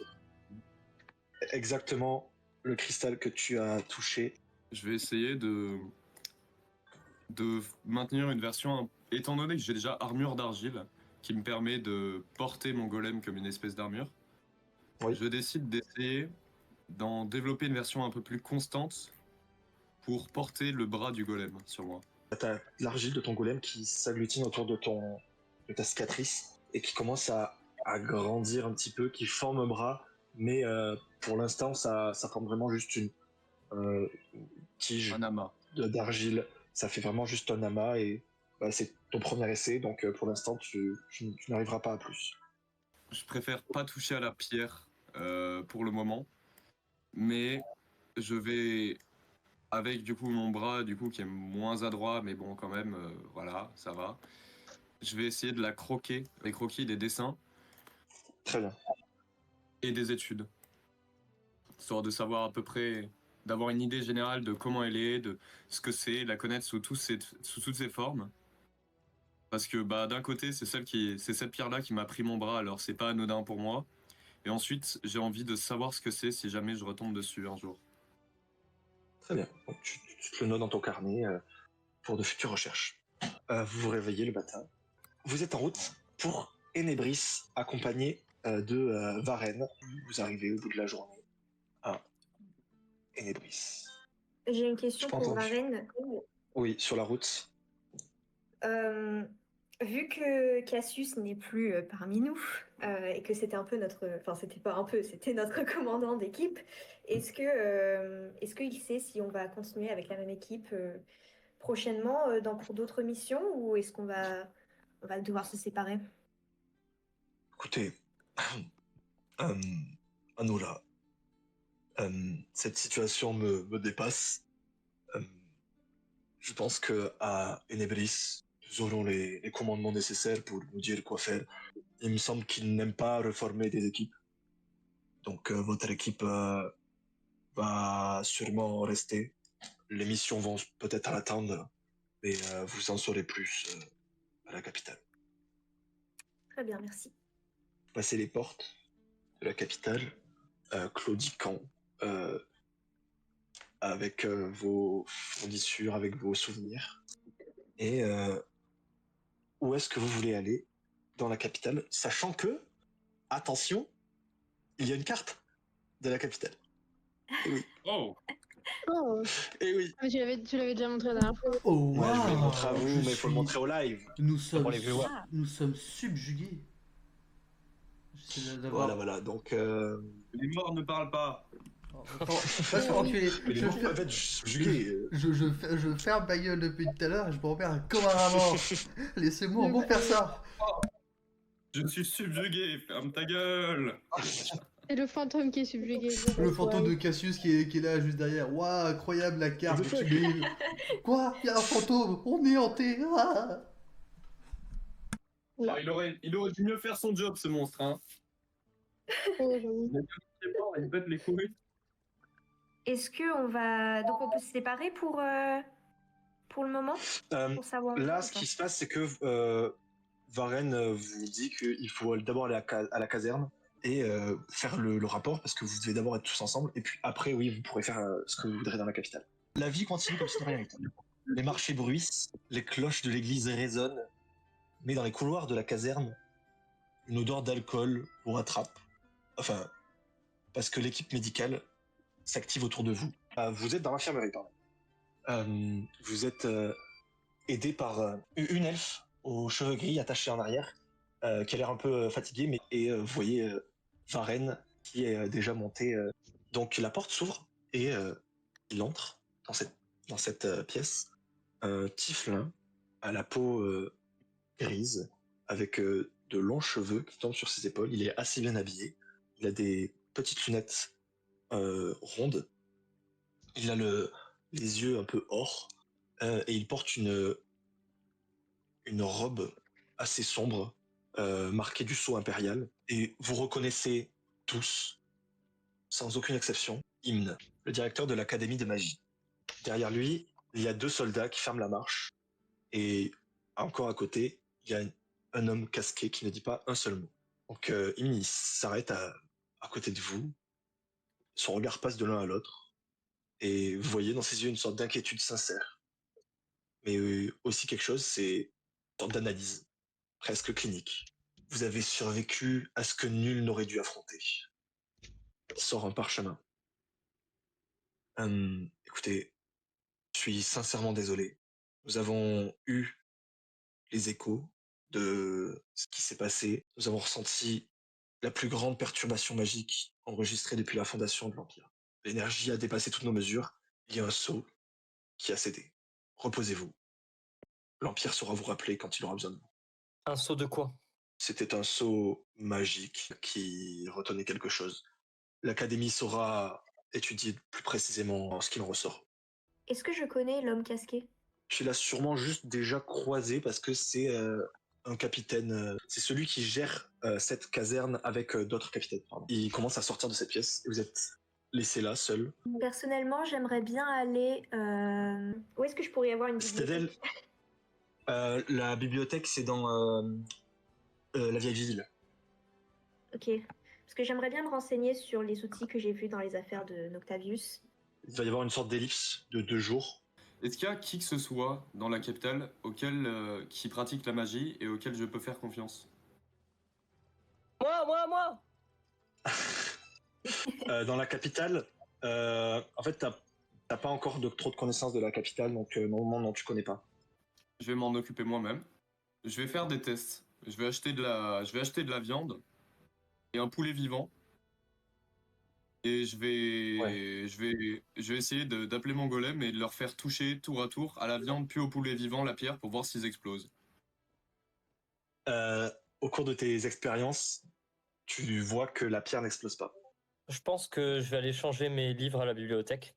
exactement le cristal que tu as touché. Je vais essayer de maintenir une version, étant donné que j'ai déjà armure d'argile, qui me permet de porter mon golem comme une espèce d'armure. Oui. Je décide d'essayer d'en développer une version un peu plus constante pour porter le bras du golem sur moi. T'as l'argile de ton golem qui s'agglutine autour de ta cicatrice et qui commence à grandir un petit peu, qui forme un bras, mais pour l'instant ça forme vraiment juste une tige Un amas. d'argile. Ça fait vraiment juste un amas et c'est ton premier essai, donc pour l'instant tu n'arriveras pas à plus. Je préfère pas toucher à la pierre pour le moment, mais je vais, avec du coup mon bras du coup qui est moins adroit, mais bon quand même, voilà, ça va. Je vais essayer de la croquer, les croquis, des dessins Très bien. et des études, histoire de savoir à peu près, d'avoir une idée générale de comment elle est, de ce que c'est, la connaître sous toutes ses formes. Parce que d'un côté, c'est cette pierre-là qui m'a pris mon bras, alors c'est pas anodin pour moi. Et ensuite, j'ai envie de savoir ce que c'est si jamais je retombe dessus un jour. Très bien. Donc, tu te le notes dans ton carnet pour de futures recherches. Vous vous réveillez le matin. Vous êtes en route pour Enebris, accompagné de Varenne. Vous arrivez au bout de la journée à Ténébris. J'ai une question J'ai pas pour entendu. Varenne. Oui, sur la route. Vu que Cassius n'est plus parmi nous et que c'était un peu enfin c'était pas un peu, c'était notre commandant d'équipe, est-ce qu'il sait si on va continuer avec la même équipe prochainement pour d'autres missions ou est-ce on va devoir se séparer? Écoutez, Anoula, cette situation me dépasse. Euh, je pense que à Enebris, nous aurons les commandements nécessaires pour nous dire quoi faire. Il me semble qu'il n'aime pas reformer des équipes. Donc votre équipe va sûrement rester. Les missions vont peut-être l'attendre, mais vous en saurez plus à la capitale. Très bien, merci. Passez les portes de la capitale, claudiquant, avec vos fournitures, avec vos souvenirs. Et où est-ce que vous voulez aller dans la capitale, sachant que, attention, il y a une carte de la capitale. Et oui. Oh, Oh, Et oui. mais tu l'avais déjà montré la dernière fois. Oh, Ouais, je vais le montrer à waouh, vous, mais il faut le montrer au live. Nous sommes, les vieux voir. nous sommes subjugués. J'essaie d'avoir... Voilà. Donc, les morts ne parlent pas. Oh, va se faire enculer. mais les Je morts fais- peuvent être subjugués. je ferme ma gueule depuis tout à l'heure et je me remets comme un rat. Laissez-moi en bon faire ça. Je suis subjugué, ferme ta gueule. C'est le fantôme qui est subjugué. Le fantôme de Cassius qui est là juste derrière. Waouh, incroyable la carte. What the fuck? Mais- Quoi? Il y a un fantôme. On est hanté. Ah. Là. Il aurait dû mieux faire son job, ce monstre. Hein. Oh, j'avoue. Il pète les couilles. Est-ce que on va donc on peut se séparer pour le moment pour savoir Là, ce qui se passe, c'est que Varenne vous dit qu'il faut d'abord aller à la caserne et faire le rapport, parce que vous devez d'abord être tous ensemble, et puis après, oui, vous pourrez faire ce que vous voudrez dans la capitale. La vie continue comme si de rien n'était. Les marchés bruissent, les cloches de l'église résonnent, mais dans les couloirs de la caserne, une odeur d'alcool vous rattrape. Enfin, parce que l'équipe médicale s'active autour de vous. Vous êtes dans l'infirmerie, pardon. Vous êtes aidé par une elfe aux cheveux gris attachés en arrière, qui a l'air un peu fatiguée, et vous voyez Varenne qui est déjà montée. Donc la porte s'ouvre et il entre dans cette pièce. Un tieflin à la peau grise, avec de longs cheveux qui tombent sur ses épaules. Il est assez bien habillé. Il a des petites lunettes rondes. Il a les yeux un peu or. Et il porte une robe assez sombre, marquée du sceau impérial. Et vous reconnaissez tous, sans aucune exception, Hymne, le directeur de l'Académie de magie. Derrière lui, il y a 2 soldats qui ferment la marche. Et encore à côté, il y a un homme casqué qui ne dit pas un seul mot. Donc Hymne, il s'arrête à côté de vous. Son regard passe de l'un à l'autre. Et vous voyez dans ses yeux une sorte d'inquiétude sincère. Mais aussi quelque chose, c'est une sorte d'analyse, presque clinique. Vous avez survécu à ce que nul n'aurait dû affronter. Il sort un parchemin. Écoutez, je suis sincèrement désolé. Nous avons eu les échos de ce qui s'est passé. Nous avons ressenti la plus grande perturbation magique enregistrée depuis la fondation de l'Empire. L'énergie a dépassé toutes nos mesures. Il y a un sceau qui a cédé. Reposez-vous. L'Empire saura vous rappeler quand il aura besoin de vous. Un saut de quoi? C'était un sceau magique qui retenait quelque chose. L'Académie saura étudier plus précisément ce qu'il en ressort. Est-ce que je connais l'homme casqué? Tu l'as sûrement juste déjà croisé parce que c'est un capitaine. C'est celui qui gère cette caserne avec d'autres capitaines. Pardon. Il commence à sortir de cette pièce et vous êtes laissé là, seul. Personnellement, j'aimerais bien aller. Où est-ce que je pourrais y avoir une Stédel, bibliothèque? la bibliothèque, c'est dans la vieille ville. Ok. Parce que j'aimerais bien me renseigner sur les outils que j'ai vus dans les affaires de Noctavius. Il va y avoir une sorte d'ellipse de 2 jours. Est-ce qu'il y a qui que ce soit dans la capitale qui pratique la magie et auquel je peux faire confiance? Moi! Dans la capitale, En fait, t'as pas encore trop de connaissances de la capitale, donc normalement, non, tu connais pas. Je vais m'en occuper moi-même. Je vais faire des tests. Je vais acheter de la viande et un poulet vivant. Et Ouais. je vais essayer d'appeler mon golem et de leur faire toucher tour à tour à la viande puis au poulet vivant la pierre pour voir s'ils explosent. Euh, Au cours de tes expériences, tu vois que la pierre n'explose pas. Je pense que je vais aller changer mes livres à la bibliothèque,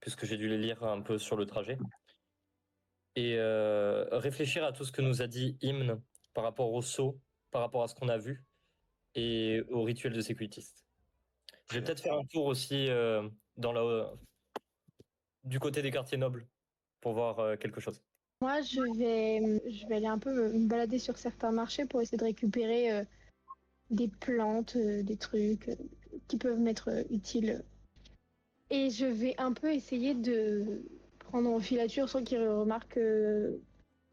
puisque j'ai dû les lire un peu sur le trajet. Et réfléchir à tout ce que nous a dit Hymne par rapport au saut, par rapport à ce qu'on a vu, et au rituel de sécuritiste. Je Très vais bien. peut-être faire un tour aussi du côté des quartiers nobles pour voir quelque chose. Moi, je vais aller un peu me balader sur certains marchés pour essayer de récupérer des plantes, des trucs qui peuvent m'être utiles. Et je vais un peu essayer de prendre en filature sans qu'il remarque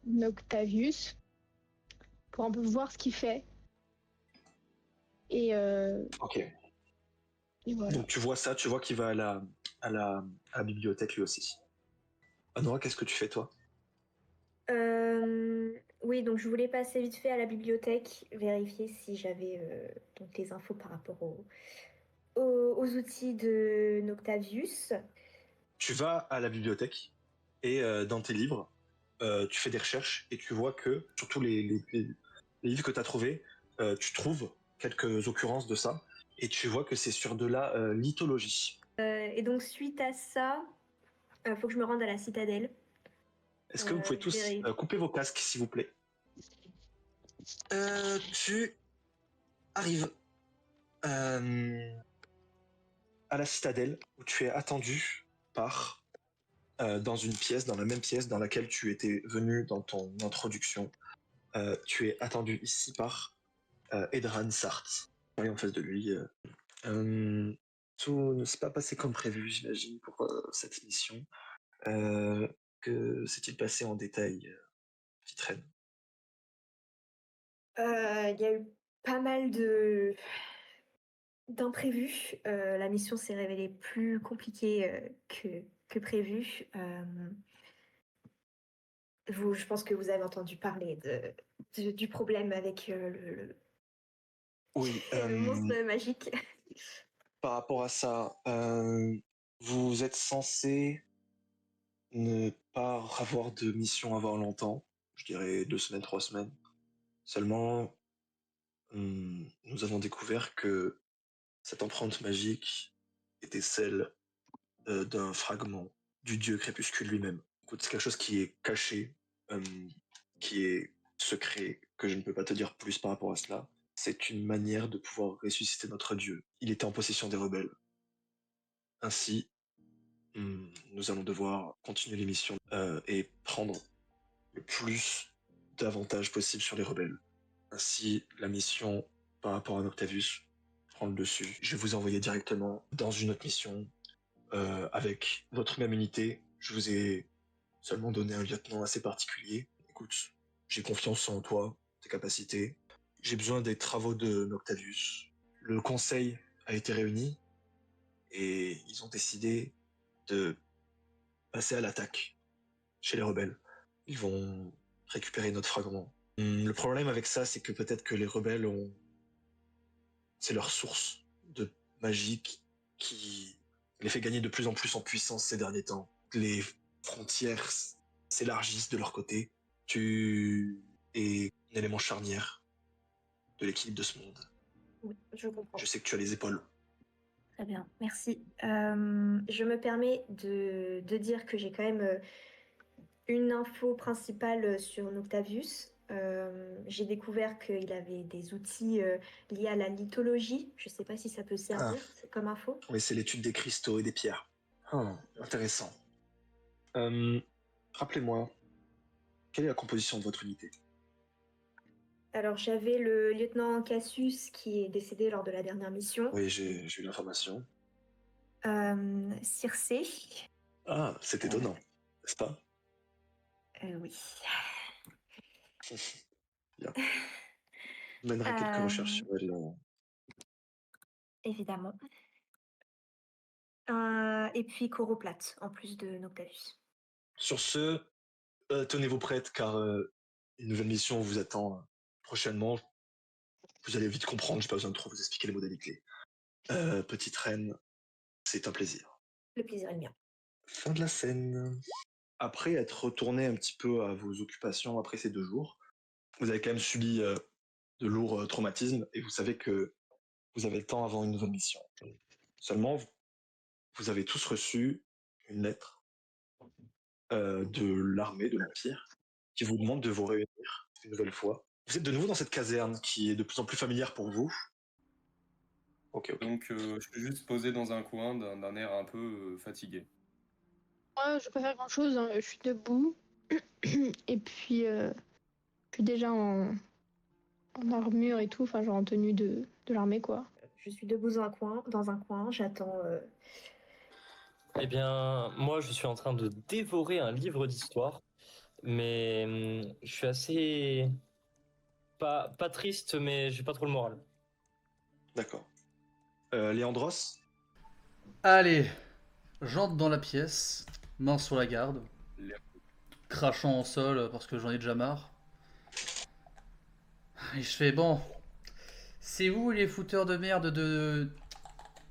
Noctavius pour un peu voir ce qu'il fait. Et, euh, Ok. et voilà. Donc tu vois ça, tu vois qu'il va à la bibliothèque lui aussi. Anora, qu'est-ce que tu fais toi? Oui, donc je voulais passer vite fait à la bibliothèque, vérifier si j'avais donc les infos par rapport aux outils de Noctavius. Tu vas à la bibliothèque et dans tes livres, tu fais des recherches et tu vois que, surtout les livres que tu as trouvés, tu trouves quelques occurrences de ça et tu vois que c'est sur de la lithologie. Et donc suite à ça, faut que je me rende à la citadelle. Est-ce que vous pouvez Je tous vérifie. couper vos casques, s'il vous plaît? Tu arrives à la citadelle où tu es attendu par dans une pièce, dans la même pièce dans laquelle tu étais venu dans ton introduction. Tu es attendu ici par Edran Sart. Et en face de lui, tout ne s'est pas passé comme prévu, j'imagine, pour cette mission. Que s'est-il passé en détail, Vitren? Il y a eu pas mal d'imprévus. La mission s'est révélée plus compliquée que prévu. Je pense que vous avez entendu parler du problème avec Oui, le monstre magique. par rapport à ça, vous êtes censé ne pas avoir de mission avant longtemps, je dirais 2 semaines, 3 semaines. Seulement, nous avons découvert que cette empreinte magique était celle d'un fragment du dieu crépuscule lui-même. Écoute, c'est quelque chose qui est caché, euh, qui est secret, que je ne peux pas te dire plus par rapport à cela. C'est une manière de pouvoir ressusciter notre dieu. Il était en possession des rebelles. Ainsi, nous allons devoir continuer l'émission et prendre le plus d'avantages possible sur les rebelles. Ainsi, la mission par rapport à Noctavius prend le dessus. Je vais vous envoyer directement dans une autre mission avec votre même unité. Je vous ai seulement donné un lieutenant assez particulier. Écoute, j'ai confiance en toi, tes capacités. J'ai besoin des travaux de Noctavius. Le conseil a été réuni et ils ont décidé de passer à l'attaque chez les rebelles. Ils vont récupérer notre fragment. Le problème avec ça, c'est que peut-être que les rebelles ont... C'est leur source de magie qui les fait gagner de plus en plus en puissance ces derniers temps. Les frontières s'élargissent de leur côté. Tu es un élément charnière de l'équilibre de ce monde. Oui, je comprends. Je sais que tu as les épaules. Très bien, merci. Je me permets de dire que j'ai quand même une info principale sur Noctavius. J'ai découvert qu'il avait des outils liés à la lithologie. Je ne sais pas si ça peut servir comme info. Oui, c'est l'étude des cristaux et des pierres. Intéressant. Rappelez-moi, quelle est la composition de votre unité? Alors j'avais le lieutenant Cassius qui est décédé lors de la dernière mission. Oui, j'ai eu l'information. Circé. Ah, c'est étonnant, n'est-ce pas? Oui. Bien. Je mènerai quelques recherches sur elle. Évidemment. Et puis Coroplate, en plus de Noctavus. Sur ce, tenez-vous prête car une nouvelle mission vous attend prochainement. Vous allez vite comprendre, j'ai pas besoin de trop vous expliquer les modalités. Petite reine, c'est un plaisir. Le plaisir est le mien. Fin de la scène. Après être retourné un petit peu à vos occupations après ces 2 jours, vous avez quand même subi de lourds traumatismes et vous savez que vous avez le temps avant une nouvelle mission. Seulement, vous avez tous reçu une lettre de l'armée de l'Empire qui vous demande de vous réunir une nouvelle fois. Vous êtes de nouveau dans cette caserne qui est de plus en plus familière pour vous. Ok. Donc je suis juste posé dans un coin d'un air un peu fatigué. Moi, je peux pas faire grand chose, je suis debout. Et puis, je suis déjà en armure et tout, enfin, genre en tenue de l'armée, quoi. Je suis debout dans un coin, j'attends. Eh bien, moi, je suis en train de dévorer un livre d'histoire, mais je suis assez pas triste, mais j'ai pas trop le moral. D'accord. Léandros, Allez, j'entre dans la pièce, main sur la garde, Les- crachant au sol parce que j'en ai déjà marre. Et je fais bon. C'est vous les fouteurs de merde de.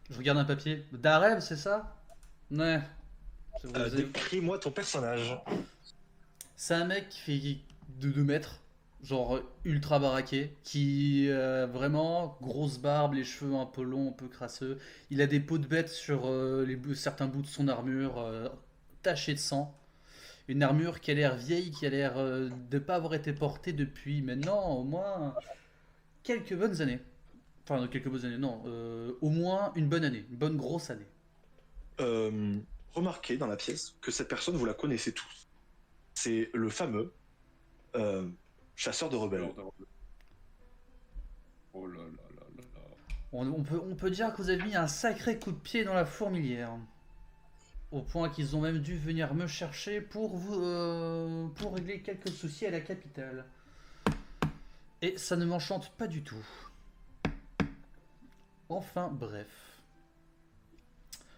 Je regarde un papier. D'Areb, c'est ça? Ouais. C'est vous, vous avez- décris-moi ton personnage. C'est un mec qui fait de 2 mètres, genre ultra baraqué, qui vraiment grosse barbe, les cheveux un peu longs, un peu crasseux. Il a des peaux de bête sur certains bouts de son armure, tachés de sang. Une armure qui a l'air vieille, qui a l'air de pas avoir été portée depuis maintenant au moins quelques bonnes années. Enfin, quelques bonnes années, non, au moins une bonne année, une bonne grosse année. Remarquez dans la pièce que cette personne, vous la connaissez tous. C'est le fameux chasseur de rebelles. Oh là là là là là. On peut dire que vous avez mis un sacré coup de pied dans la fourmilière. Au point qu'ils ont même dû venir me chercher pour régler quelques soucis à la capitale. Et ça ne m'enchante pas du tout. Enfin, bref.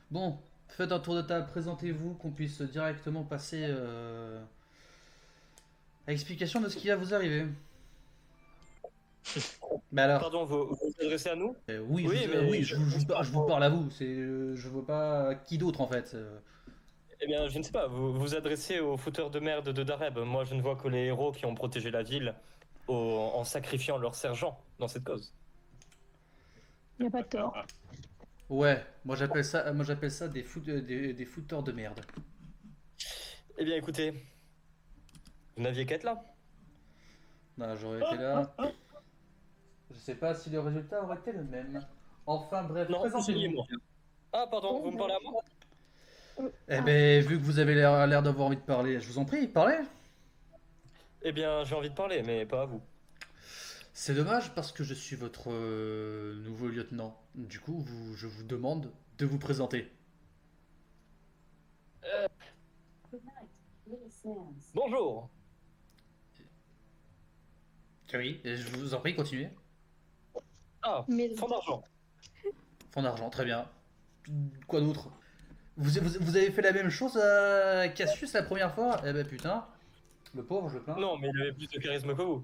Bon, faites un tour de table, présentez-vous, qu'on puisse directement passer à l'explication de ce qui va vous arriver. Mais alors, Pardon, vous vous adressez à nous? oui, Oui, je, mais oui, je vous parle à vous. Je vois pas qui d'autre en fait. Eh bien, je ne sais pas, vous vous adressez aux fouteurs de merde de Dareb. Moi, je ne vois que les héros qui ont protégé la ville en sacrifiant leurs sergents dans cette cause. Y a pas de tort. Ouais, moi j'appelle ça des fouteurs de merde. Eh bien, écoutez, vous n'aviez qu'à être là. Non, j'aurais été là. Je sais pas si le résultat aurait été le même. Enfin bref, Non, c'est présentez-vous. moi. Ah, pardon, vous me parlez à moi? Eh ben, vu que vous avez l'air d'avoir envie de parler, je vous en prie, parlez. Eh bien, j'ai envie de parler, mais pas à vous. C'est dommage parce que je suis votre nouveau lieutenant. Du coup, je vous demande de vous présenter. Bonjour. Oui, et je vous en prie, continuez. Ah, Mais fond d'argent. Fond d'argent, très bien. Quoi d'autre vous avez fait la même chose à Cassius la première fois? Eh ben putain, le pauvre, je le plains. Non, mais il avait plus de charisme que vous.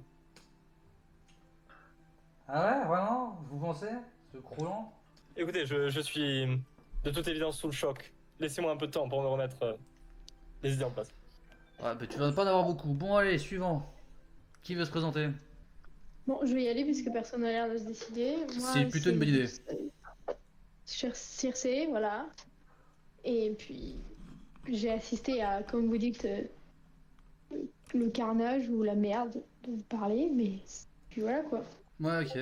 Ah ouais, vraiment? Vous pensez? Ce croulant? Écoutez, je suis de toute évidence sous le choc. Laissez-moi un peu de temps pour me remettre les idées en place. Ouais, bah tu vas pas en avoir beaucoup. Bon, allez, suivant. Qui veut se présenter? bon, je vais y aller puisque personne n'a l'air de se décider. Moi, C'est plutôt une bonne idée. Circé, voilà. Et puis, j'ai assisté à, comme vous dites, le carnage ou la merde dont vous parlez, mais puis voilà quoi. Ouais, ok.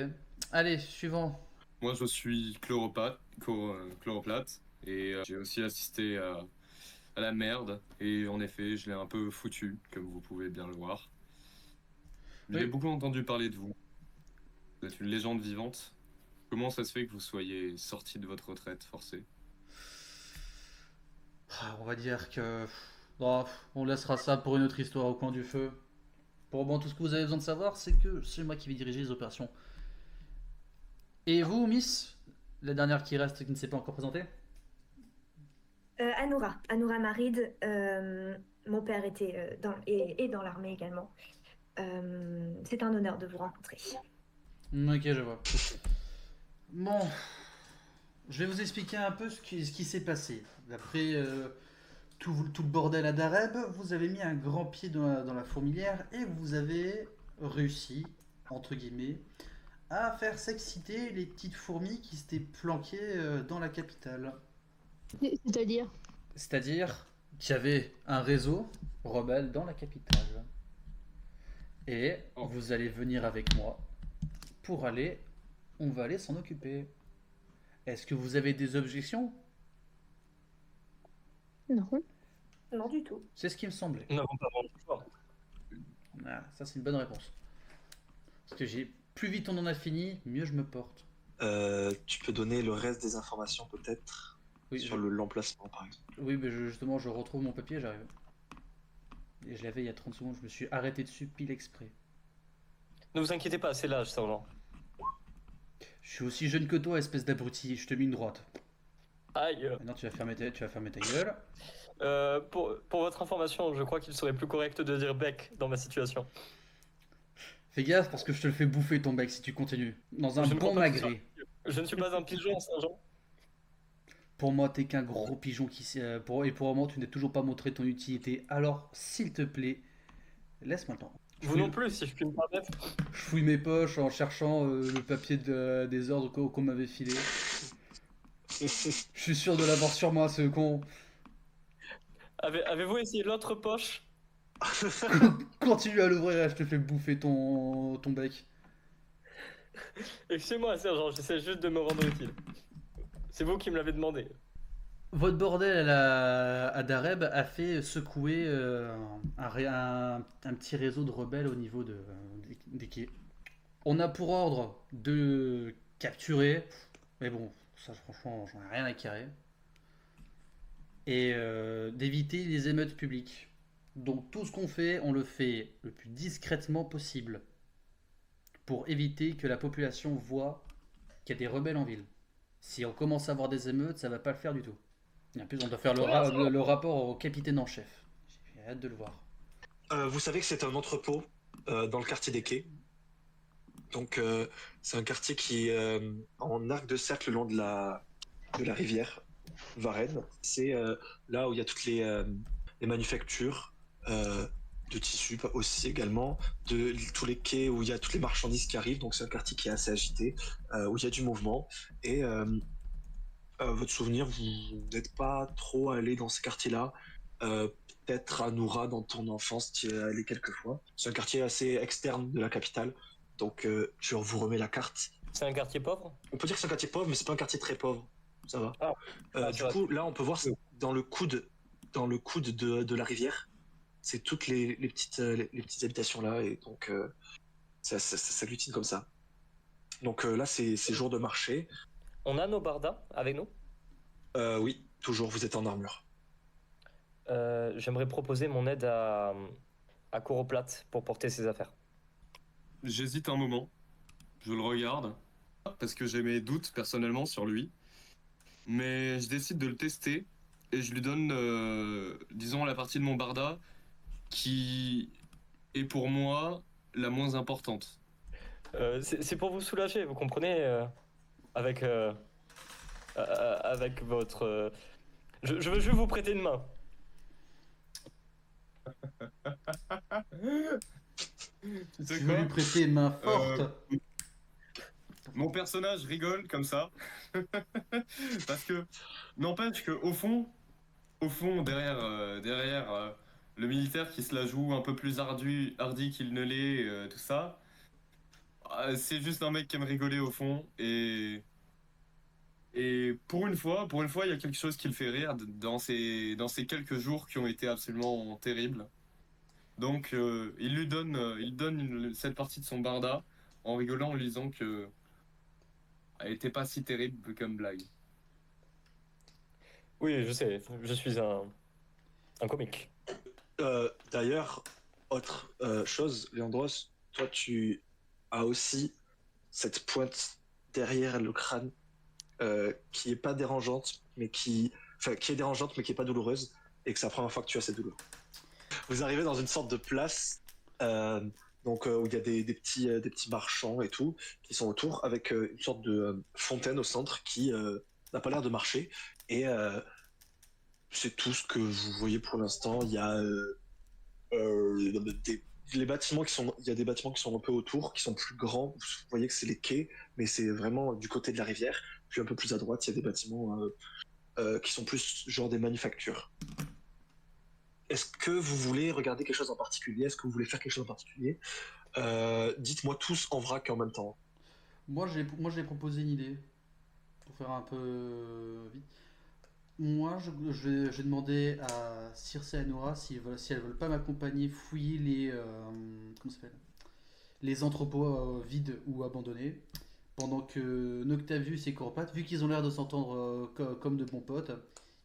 Allez, suivant. Moi, je suis Chloroplate et j'ai aussi assisté à la merde. Et en effet, je l'ai un peu foutu, comme vous pouvez bien le voir. J'ai Oui. beaucoup entendu parler de vous. Vous êtes une légende vivante. Comment ça se fait que vous soyez sorti de votre retraite forcée? Ah, on va dire que... Bon, on laissera ça pour une autre histoire au coin du feu. Pour moi, tout ce que vous avez besoin de savoir, c'est que c'est moi qui vais diriger les opérations. Et vous, Miss? La dernière qui reste, qui ne s'est pas encore présentée? Anoura Marid. Mon père était est dans l'armée également. C'est un honneur de vous rencontrer. Ok, je vois. Bon, je vais vous expliquer un peu ce qui s'est passé. D'après tout le bordel à Dareb, vous avez mis un grand pied dans la fourmilière et vous avez réussi, entre guillemets, à faire s'exciter les petites fourmis qui s'étaient planquées dans la capitale. C'est-à-dire? C'est-à-dire qu'il y avait un réseau rebelle dans la capitale. Et Oh. vous allez venir avec moi pour aller... On va aller s'en occuper. Est-ce que vous avez des objections? Non. Non du tout. C'est ce qui me semblait. Nous n'avons pas vraiment le choix. Ah, ça c'est une bonne réponse. Parce que plus vite on en a fini, mieux je me porte. Tu peux donner le reste des informations peut-être Oui, sur l'emplacement par exemple. oui mais justement je retrouve mon papier, j'arrive. Et je l'avais il y a 30 secondes, je me suis arrêté dessus pile exprès. Ne vous inquiétez pas, c'est là, sergent. Je suis aussi jeune que toi, espèce d'abruti, je te mets une droite. Aïe. Maintenant tu vas fermer ta gueule. Pour votre information, je crois qu'il serait plus correct de dire bec dans ma situation. Fais gaffe parce que je te le fais bouffer ton bec si tu continues. Dans un Je ne bon crois pas que magret. Je ne suis pas un pigeon, sergent. Pour moi, t'es qu'un gros pigeon et pour le moment, tu n'as toujours pas montré ton utilité. Alors, s'il te plaît, laisse-moi le temps. Vous non plus, si je puis me permettre. Je fouille mes poches en cherchant le papier des ordres qu'on m'avait filé. Je suis sûr de l'avoir sur moi, ce con. Avez-vous essayé l'autre poche? Continue à l'ouvrir, je te fais bouffer ton bec. Excusez-moi, sergent, j'essaie juste de me rendre utile. C'est vous qui me l'avez demandé. Votre bordel à Dareb a fait secouer un petit réseau de rebelles au niveau des quais. On a pour ordre de capturer, mais bon, ça franchement, j'en ai rien à carrer, et d'éviter les émeutes publiques. Donc tout ce qu'on fait, on le fait le plus discrètement possible pour éviter que la population voit qu'il y a des rebelles en ville. Si on commence à avoir des émeutes, ça va pas le faire du tout. Et en plus, on doit faire le rapport au capitaine en chef. J'ai hâte de le voir. Vous savez que c'est un entrepôt dans le quartier des Quais. Donc c'est un quartier qui est en arc de cercle le long de la rivière Varennes. C'est là où il y a toutes les manufactures de tissus aussi également, de tous les quais où il y a toutes les marchandises qui arrivent. Donc c'est un quartier qui est assez agité, où il y a du mouvement. Et votre souvenir, vous n'êtes pas trop allé dans ces quartiers-là. Peut-être à Noura dans ton enfance, tu y es allé quelques fois. C'est un quartier assez externe de la capitale. Donc je vous remets la carte. C'est un quartier pauvre? On peut dire que c'est un quartier pauvre, mais c'est pas un quartier très pauvre. Ça va. Du coup, là, on peut voir dans le coude de la rivière, c'est toutes les petites habitations là, et donc ça s'agglutine comme ça. Donc là, c'est jour de marché. On a nos bardas avec nous? Oui, toujours, vous êtes en armure. J'aimerais proposer mon aide à Coroplate pour porter ses affaires. J'hésite un moment. Je le regarde. Parce que j'ai mes doutes personnellement sur lui. Mais je décide de le tester. Et je lui donne, disons, la partie de mon barda qui est pour moi la moins importante. C'est pour vous soulager, vous comprenez, avec votre... Je veux juste vous prêter une main. Tu sais Tu veux quoi lui prêter main forte. Mon personnage rigole comme ça. Parce que, n'empêche que au fond, derrière le militaire qui se la joue un peu plus hardi qu'il ne l'est, tout ça, c'est juste un mec qui aime rigoler au fond. Et pour une fois, il y a quelque chose qui le fait rire dans ces quelques jours qui ont été absolument terribles. Donc, il donne cette partie de son barda en rigolant, en lui disant que elle était pas si terrible comme blague. Oui, je sais, je suis un comique. D'ailleurs, autre chose, Léandros, toi tu as aussi cette pointe derrière le crâne qui est pas dérangeante, mais qui enfin, qui est dérangeante mais qui est pas douloureuse, et que c'est la première fois que tu as cette douleur. Vous arrivez dans une sorte de place, où il y a des petits marchands et tout qui sont autour, avec une sorte de fontaine au centre qui n'a pas l'air de marcher, et c'est tout ce que vous voyez pour l'instant. Il y a les bâtiments il y a des bâtiments qui sont un peu autour, qui sont plus grands. Vous voyez que c'est les quais, mais c'est vraiment du côté de la rivière. Puis un peu plus à droite, il y a des bâtiments qui sont plus genre des manufactures. Est-ce que vous voulez regarder quelque chose en particulier? Est-ce que vous voulez faire quelque chose en particulier? Dites-moi tous en vrac en même temps. Moi, j'ai proposé une idée pour faire un peu vite. Moi, je vais demander à Circe et à Nora si elles veulent pas m'accompagner fouiller comment ça s'appelle, les entrepôts vides ou abandonnés, pendant que Noctavius et Corpat, vu qu'ils ont l'air de s'entendre comme de bons potes,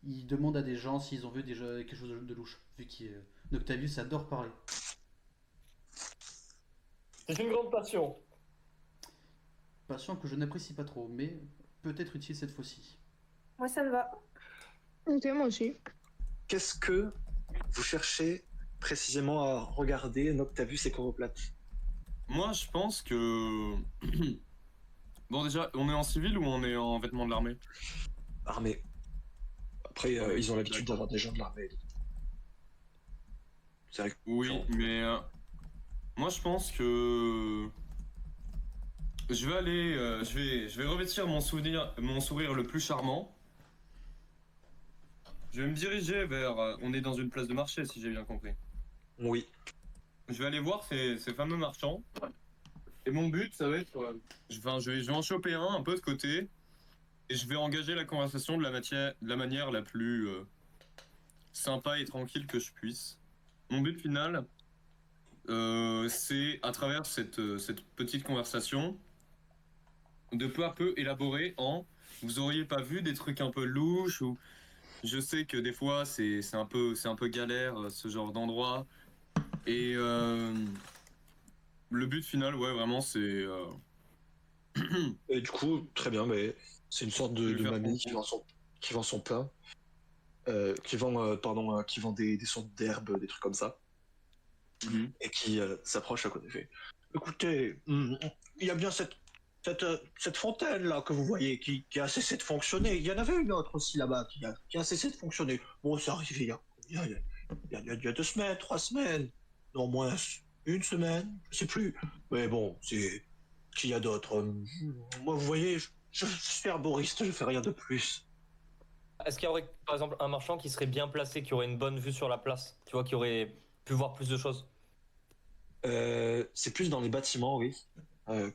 ils demandent à des gens s'ils ont vu déjà quelque chose de louche, vu que Noctavius adore parler. C'est une grande passion. Passion que je n'apprécie pas trop, mais peut-être utile cette fois-ci. Moi, ça me va. Ok, moi aussi. Qu'est-ce que vous cherchez précisément à regarder, Noctavius et Coroplate? Moi, je pense que. Bon, déjà, on est en civil ou on est en vêtements de l'armée? Armée. Après, Oui, ils ont l'habitude d'accord. d'avoir des gens de l'armée. C'est vrai que- Oui, mais moi, je pense que. Je vais aller. Je vais revêtir mon sourire le plus charmant. Je vais me diriger vers. On est dans une place de marché, si j'ai bien compris. Oui. Je vais aller voir ces fameux marchands. Et mon but, ça va être. Je vais en choper un peu de côté. Et je vais engager la conversation de la manière la plus sympa et tranquille que je puisse. Mon but final, c'est à travers cette petite conversation, de peu à peu élaborer en. Vous auriez pas vu des trucs un peu louches ou. Je sais que des fois c'est un peu galère ce genre d'endroit. Et le but final, ouais, vraiment, c'est. Et du coup, très bien, mais c'est une sorte Je vais de faire mamie comprendre. qui vend son pain, qui vend des sortes d'herbes, des trucs comme ça, et qui s'approche à côté. Fait, écoutez, il y a bien cette fontaine là que vous voyez qui a cessé de fonctionner. Il y en avait une autre aussi là-bas qui a cessé de fonctionner. Bon, c'est arrivé il y a 2 semaines, 3 semaines, non moins une semaine, je sais plus. Mais bon, c'est qu'il y a d'autres. Moi, vous voyez, je suis arboriste, je fais rien de plus. Est-ce qu'il y aurait, par exemple, un marchand qui serait bien placé, qui aurait une bonne vue sur la place, tu vois, qui aurait pu voir plus de choses? C'est plus dans les bâtiments, oui,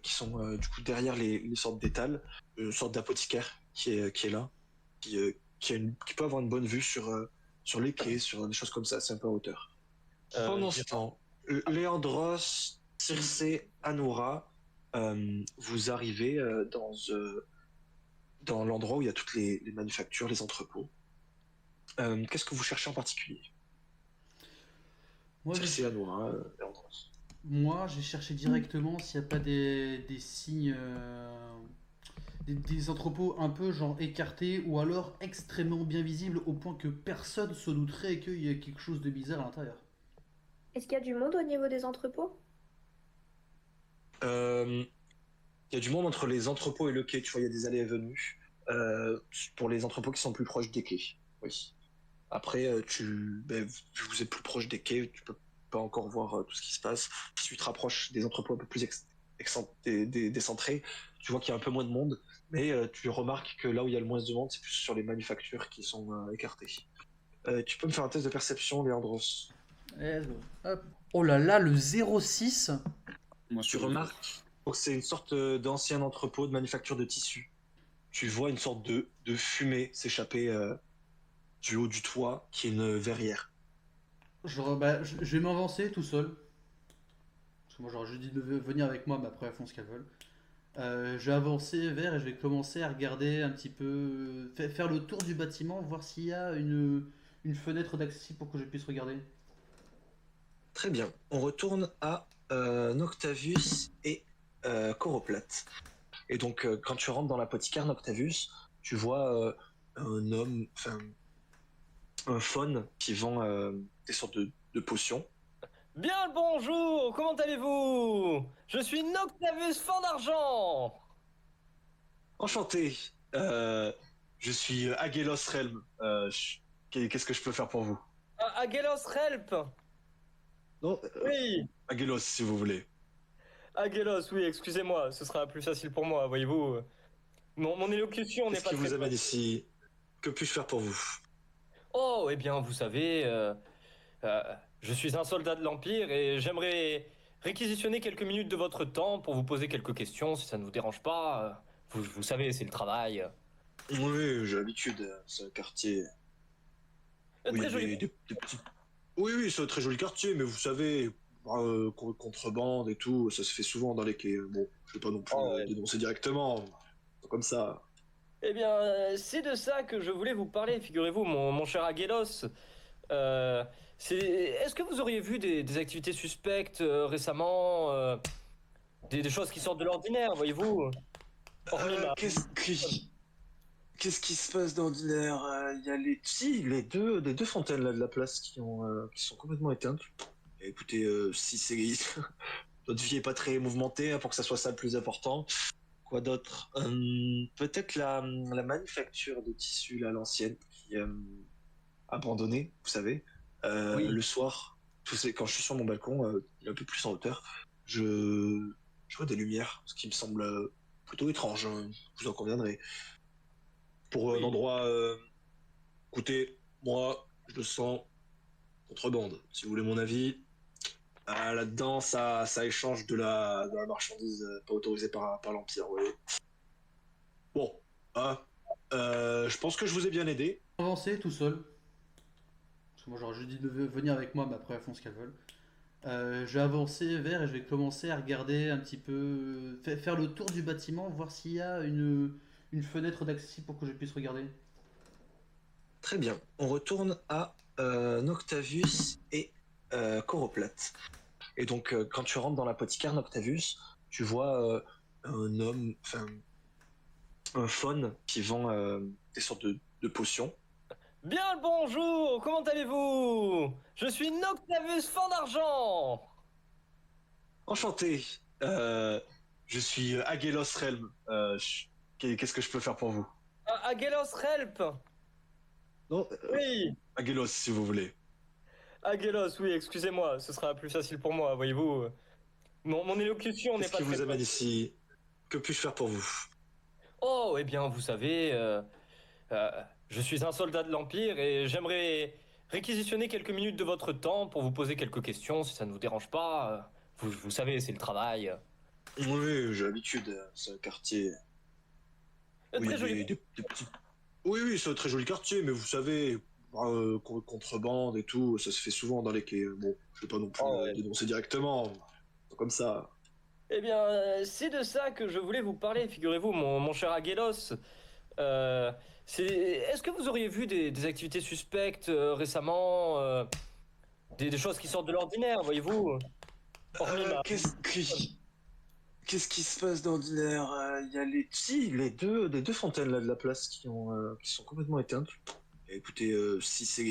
qui sont du coup derrière les sortes d'étals, une sorte d'apothicaire qui est là, qui peut avoir une bonne vue sur les quais, sur des choses comme ça, c'est un peu en hauteur. Pendant ce temps, Léandros, Circé, Anoura, vous arrivez dans l'endroit où il y a toutes les manufactures, les entrepôts. Qu'est-ce que vous cherchez en particulier? Moi, Circé, j'ai Anoura, Léandros. Moi, j'ai cherché directement s'il n'y a pas des signes, des entrepôts un peu genre écartés ou alors extrêmement bien visibles au point que personne se douterait qu'il y a quelque chose de bizarre à l'intérieur. Est-ce qu'il y a du monde au niveau des entrepôts? Il y a du monde entre les entrepôts et le quai, tu vois, il y a des allées et venues. Pour les entrepôts qui sont plus proches des quais, oui. Après, vu que vous êtes plus proche des quais, tu peux pas encore voir tout ce qui se passe. Si tu te rapproches des entrepôts un peu plus décentrés, tu vois qu'il y a un peu moins de monde, mais tu remarques que là où il y a le moins de monde, c'est plus sur les manufactures qui sont écartées. Tu peux me faire un test de perception, Léandros? Hop. Oh là là, le 06. Moi, je Tu suis remarques que c'est une sorte d'ancien entrepôt de manufacture de tissus. Tu vois une sorte de fumée s'échapper du haut du toit, qui est une verrière. Je vais m'avancer tout seul. Parce que moi, j'aurais juste dit de venir avec moi, mais après, elles font ce qu'elles veulent. Je vais avancer vers et je vais commencer à regarder un petit peu, faire le tour du bâtiment, voir s'il y a une fenêtre d'accès pour que je puisse regarder. Très bien. On retourne à Noctavius et Coroplate. Et donc, quand tu rentres dans l'apothicaire Noctavius, tu vois un homme, enfin, un faune qui vend des sortes de potions. Bien le bonjour, comment allez-vous? Je suis Noctavus Fan d'Argent. Enchanté, je suis Agelos Realm. Qu'est-ce que je peux faire pour vous? Agelos Relp. Non, Oui, Agelos si vous voulez. Agelos, oui, excusez-moi, ce sera plus facile pour moi, voyez-vous. Mon élocution n'est Qu'est-ce pas qui très vous amène bonne. ici? Que puis-je faire pour vous? Oh, eh bien, vous savez, euh, je suis un soldat de l'Empire et j'aimerais réquisitionner quelques minutes de votre temps pour vous poser quelques questions, si ça ne vous dérange pas. Vous savez, c'est le travail. Oui, j'ai l'habitude, c'est un quartier où il y Très a joli. des petits... Oui, c'est un très joli quartier, mais vous savez, contrebande et tout, ça se fait souvent dans les quais. Bon, je vais pas non plus Oh, ouais. dénoncer directement, comme ça. Eh bien, c'est de ça que je voulais vous parler, figurez-vous, mon cher Agelos. Euh, Est-ce que vous auriez vu des activités suspectes récemment, des choses qui sortent de l'ordinaire, voyez-vous? Hormis ma... Qu'est-ce qui se passe d'ordinaire? Il y a les deux fontaines là de la place qui sont complètement éteintes. Et écoutez, si c'est votre vie est pas très mouvementée, hein, pour que ça soit ça le plus important. Quoi d'autre? Peut-être la manufacture de tissus là, l'ancienne, qui est abandonnée, vous savez. Oui, Le soir, quand je suis sur mon balcon, il est un peu plus en hauteur, je, je vois des lumières, ce qui me semble plutôt étrange, hein, vous en conviendrez. Pour un oui. endroit, écoutez, moi, je le sens contrebande. Si vous voulez mon avis, là-dedans, ça échange de la marchandise pas autorisée par l'Empire, vous voyez. Bon, hein, je pense que je vous ai bien aidé. Avancer tout seul. Parce que moi j'aurais juste dit de venir avec moi, mais après elles font ce qu'elles veulent. Je vais avancer vers et je vais commencer à regarder un petit peu, faire le tour du bâtiment, voir s'il y a une fenêtre d'accès pour que je puisse regarder. Très bien, on retourne à Noctavius et Coroplate. Et donc, quand tu rentres dans l'apothicaire Noctavius, tu vois un homme, enfin, un faune qui vend des sortes de potions. Bien le bonjour, comment allez-vous? Je suis Noctavus Fan d'Argent. Enchanté, je suis Agelos Realm. Qu'est-ce que je peux faire pour vous? Agelos Relp. Non, Oui, Agelos si vous voulez. Agelos, oui, excusez-moi, ce sera plus facile pour moi, voyez-vous. Mon élocution n'est Qu'est-ce pas qui très vous amène bonne. ici? Que puis-je faire pour vous? Oh, eh bien, vous savez, euh, je suis un soldat de l'Empire et j'aimerais réquisitionner quelques minutes de votre temps pour vous poser quelques questions, si ça ne vous dérange pas. Vous savez, c'est le travail. Oui, j'ai l'habitude, c'est un quartier où il y Très a joli. des petits... Oui, c'est un très joli quartier, mais vous savez, contrebande et tout, ça se fait souvent dans les quais. Bon, je vais pas non plus Oh, ouais. dénoncer directement, comme ça. Eh bien, c'est de ça que je voulais vous parler, figurez-vous, mon cher Agelos. Euh, Est-ce que vous auriez vu des activités suspectes récemment, des choses qui sortent de l'ordinaire, voyez-vous? Hormis ma... Qu'est-ce qui se passe d'ordinaire? Il y a les deux fontaines là de la place qui sont complètement éteintes. Et écoutez, si c'est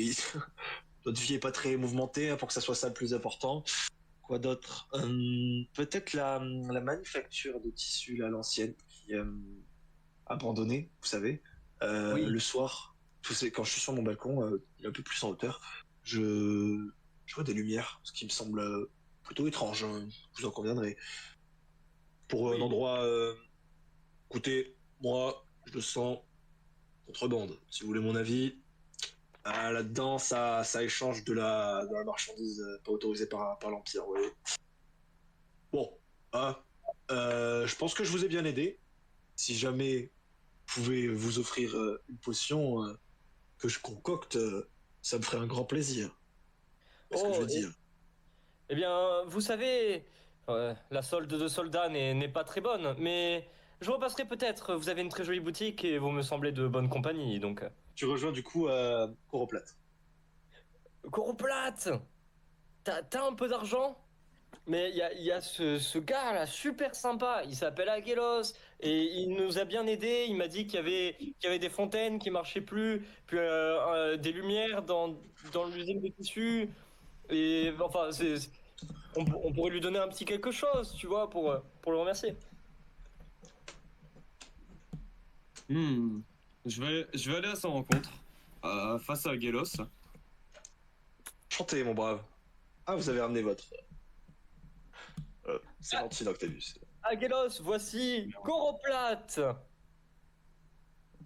votre vie est pas très mouvementée, hein, pour que ça soit ça le plus important. Quoi d'autre? Peut-être la manufacture de tissus là l'ancienne, qui est abandonnée, vous savez. Oui, Le soir, quand je suis sur mon balcon, il est un peu plus en hauteur, je vois des lumières, ce qui me semble plutôt étrange, hein, vous en conviendrez. Pour un oui. endroit, écoutez, moi, je le sens contrebande. Si vous voulez mon avis, là-dedans, ça échange de la marchandise pas autorisée par l'Empire, vous voyez. Bon, hein, je pense que je vous ai bien aidé. Si jamais vous pouvez vous offrir une potion que je concocte, ça me ferait un grand plaisir. C'est ce que je Oh, veux dire. eh bien, vous savez, la solde de soldats n'est pas très bonne, mais je repasserai peut-être. Vous avez une très jolie boutique et vous me semblez de bonne compagnie, donc... Tu rejoins du coup Coroplate. Coroplate! T'as un peu d'argent? Mais il y a ce gars là, super sympa, il s'appelle Agelos, et il nous a bien aidés. Il m'a dit qu'il y avait des fontaines qui marchaient plus, puis des lumières dans l'usine de tissus. Et enfin, on pourrait lui donner un petit quelque chose, tu vois, pour le remercier. Je vais aller à sa rencontre, face à Gelos. Chantez, mon brave. Ah, vous avez ramené votre. C'est gentil, Noctavus. Agelos, voici Goroplate.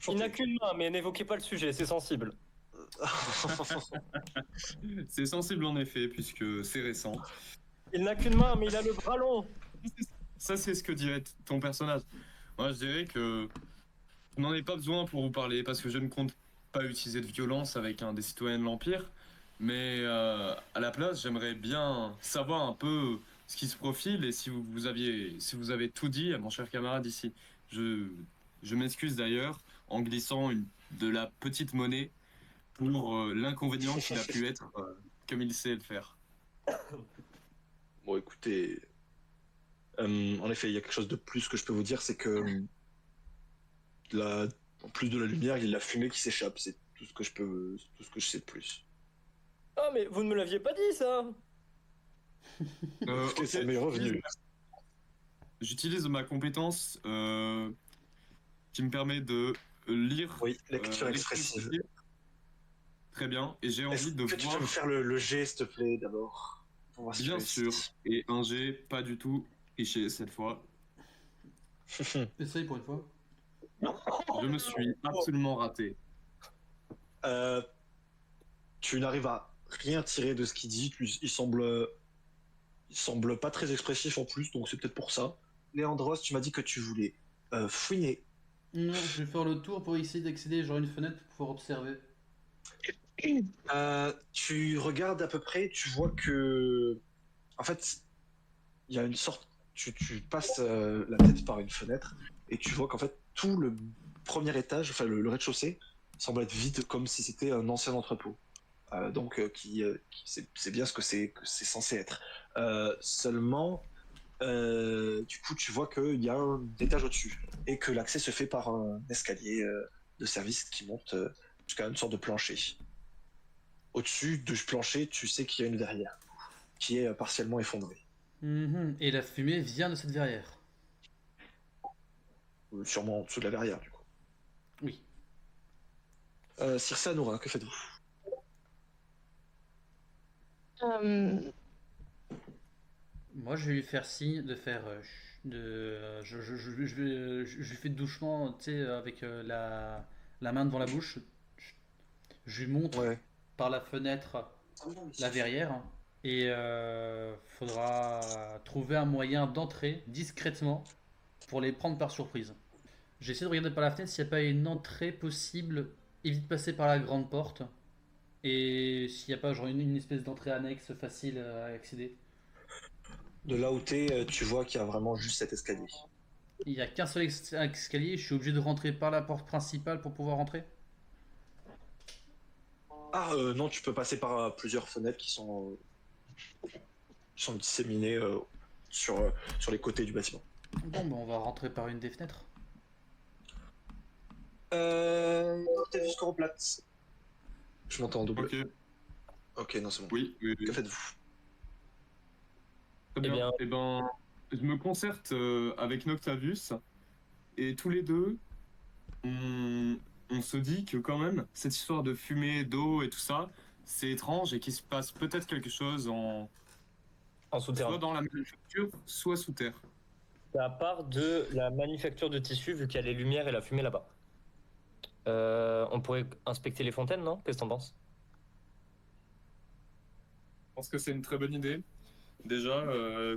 Il n'a qu'une main, mais n'évoquez pas le sujet, c'est sensible. C'est sensible en effet, puisque c'est récent. Il n'a qu'une main, mais il a le bras long. Ça, c'est ce que dirait ton personnage. Moi, je dirais que je n'en ai pas besoin pour vous parler, parce que je ne compte pas utiliser de violence avec un des citoyens de l'Empire. Mais à la place, j'aimerais bien savoir un peu ce qui se profile et si si vous avez tout dit à mon cher camarade ici. Je m'excuse d'ailleurs en glissant de la petite monnaie pour l'inconvénient qu'il a pu être comme il sait le faire. Bon, écoutez. En effet, il y a quelque chose de plus que je peux vous dire, c'est que en plus de la lumière, il y a la fumée qui s'échappe. C'est tout ce que je sais de plus. Ah, mais vous ne me l'aviez pas dit, ça. Écoutez, c'est mes revenus. J'utilise ma compétence qui me permet de lire. Oui, lecture expressive. Très bien, et j'ai envie de Est-ce que tu voir. peux me faire le jet, s'il te plaît, d'abord pour voir si Bien tu sûr, réussis. et un G pas du tout triché cette fois. Essaye pour une fois. Je me suis absolument raté. Tu n'arrives à rien tirer de ce qu'il dit. Il semble pas très expressif en plus, donc c'est peut-être pour ça. Léandros, tu m'as dit que tu voulais fouiner. Non, je vais faire le tour pour essayer d'accéder. J'aurai une fenêtre pour pouvoir observer. Tu regardes à peu près, tu vois que, en fait, il y a une sorte. Tu passes la tête par une fenêtre et tu vois qu'en fait tout le premier étage, enfin le rez-de-chaussée, semble être vide comme si c'était un ancien entrepôt. C'est bien ce que c'est censé être. Seulement, du coup, tu vois qu'il y a un étage au-dessus et que l'accès se fait par un escalier de service qui monte jusqu'à une sorte de plancher. Au-dessus de ce plancher, tu sais qu'il y a une verrière qui est partiellement effondrée. Et la fumée vient de cette verrière. Sûrement en dessous de la verrière, du coup. Oui. Circe Anoura, que faites-vous? Moi, je vais lui faire signe de faire. Je lui fais doucement, tu sais, avec la main devant la bouche. Je lui montre Ouais. par la fenêtre la verrière. Et faudra trouver un moyen d'entrer discrètement pour les prendre par surprise. J'essaie de regarder par la fenêtre s'il n'y a pas une entrée possible. Évite de passer par la grande porte. Et s'il n'y a pas genre une espèce d'entrée annexe facile à accéder. De là où t'es, tu vois qu'il y a vraiment juste cet escalier. Il n'y a qu'un seul escalier, je suis obligé de rentrer par la porte principale pour pouvoir rentrer. Ah non, tu peux passer par plusieurs fenêtres qui sont disséminées sur les côtés du bâtiment. Bon, ben on va rentrer par une des fenêtres. T'as vu Scoroplate? Je m'entends en double. Ok, Ok, non, c'est bon. oui. Que faites-vous? Très Eh bien. bien- Eh ben, je me concerte avec Noctavus et tous les deux, on se dit que quand même, cette histoire de fumée, d'eau et tout ça, c'est étrange et qu'il se passe peut-être quelque chose En soit souterrain. dans la manufacture, soit sous terre. À part de la manufacture de tissus, vu qu'il y a les lumières et la fumée là-bas. On pourrait inspecter les fontaines, non? Qu'est-ce que t'en penses? Je pense que c'est une très bonne idée. Déjà,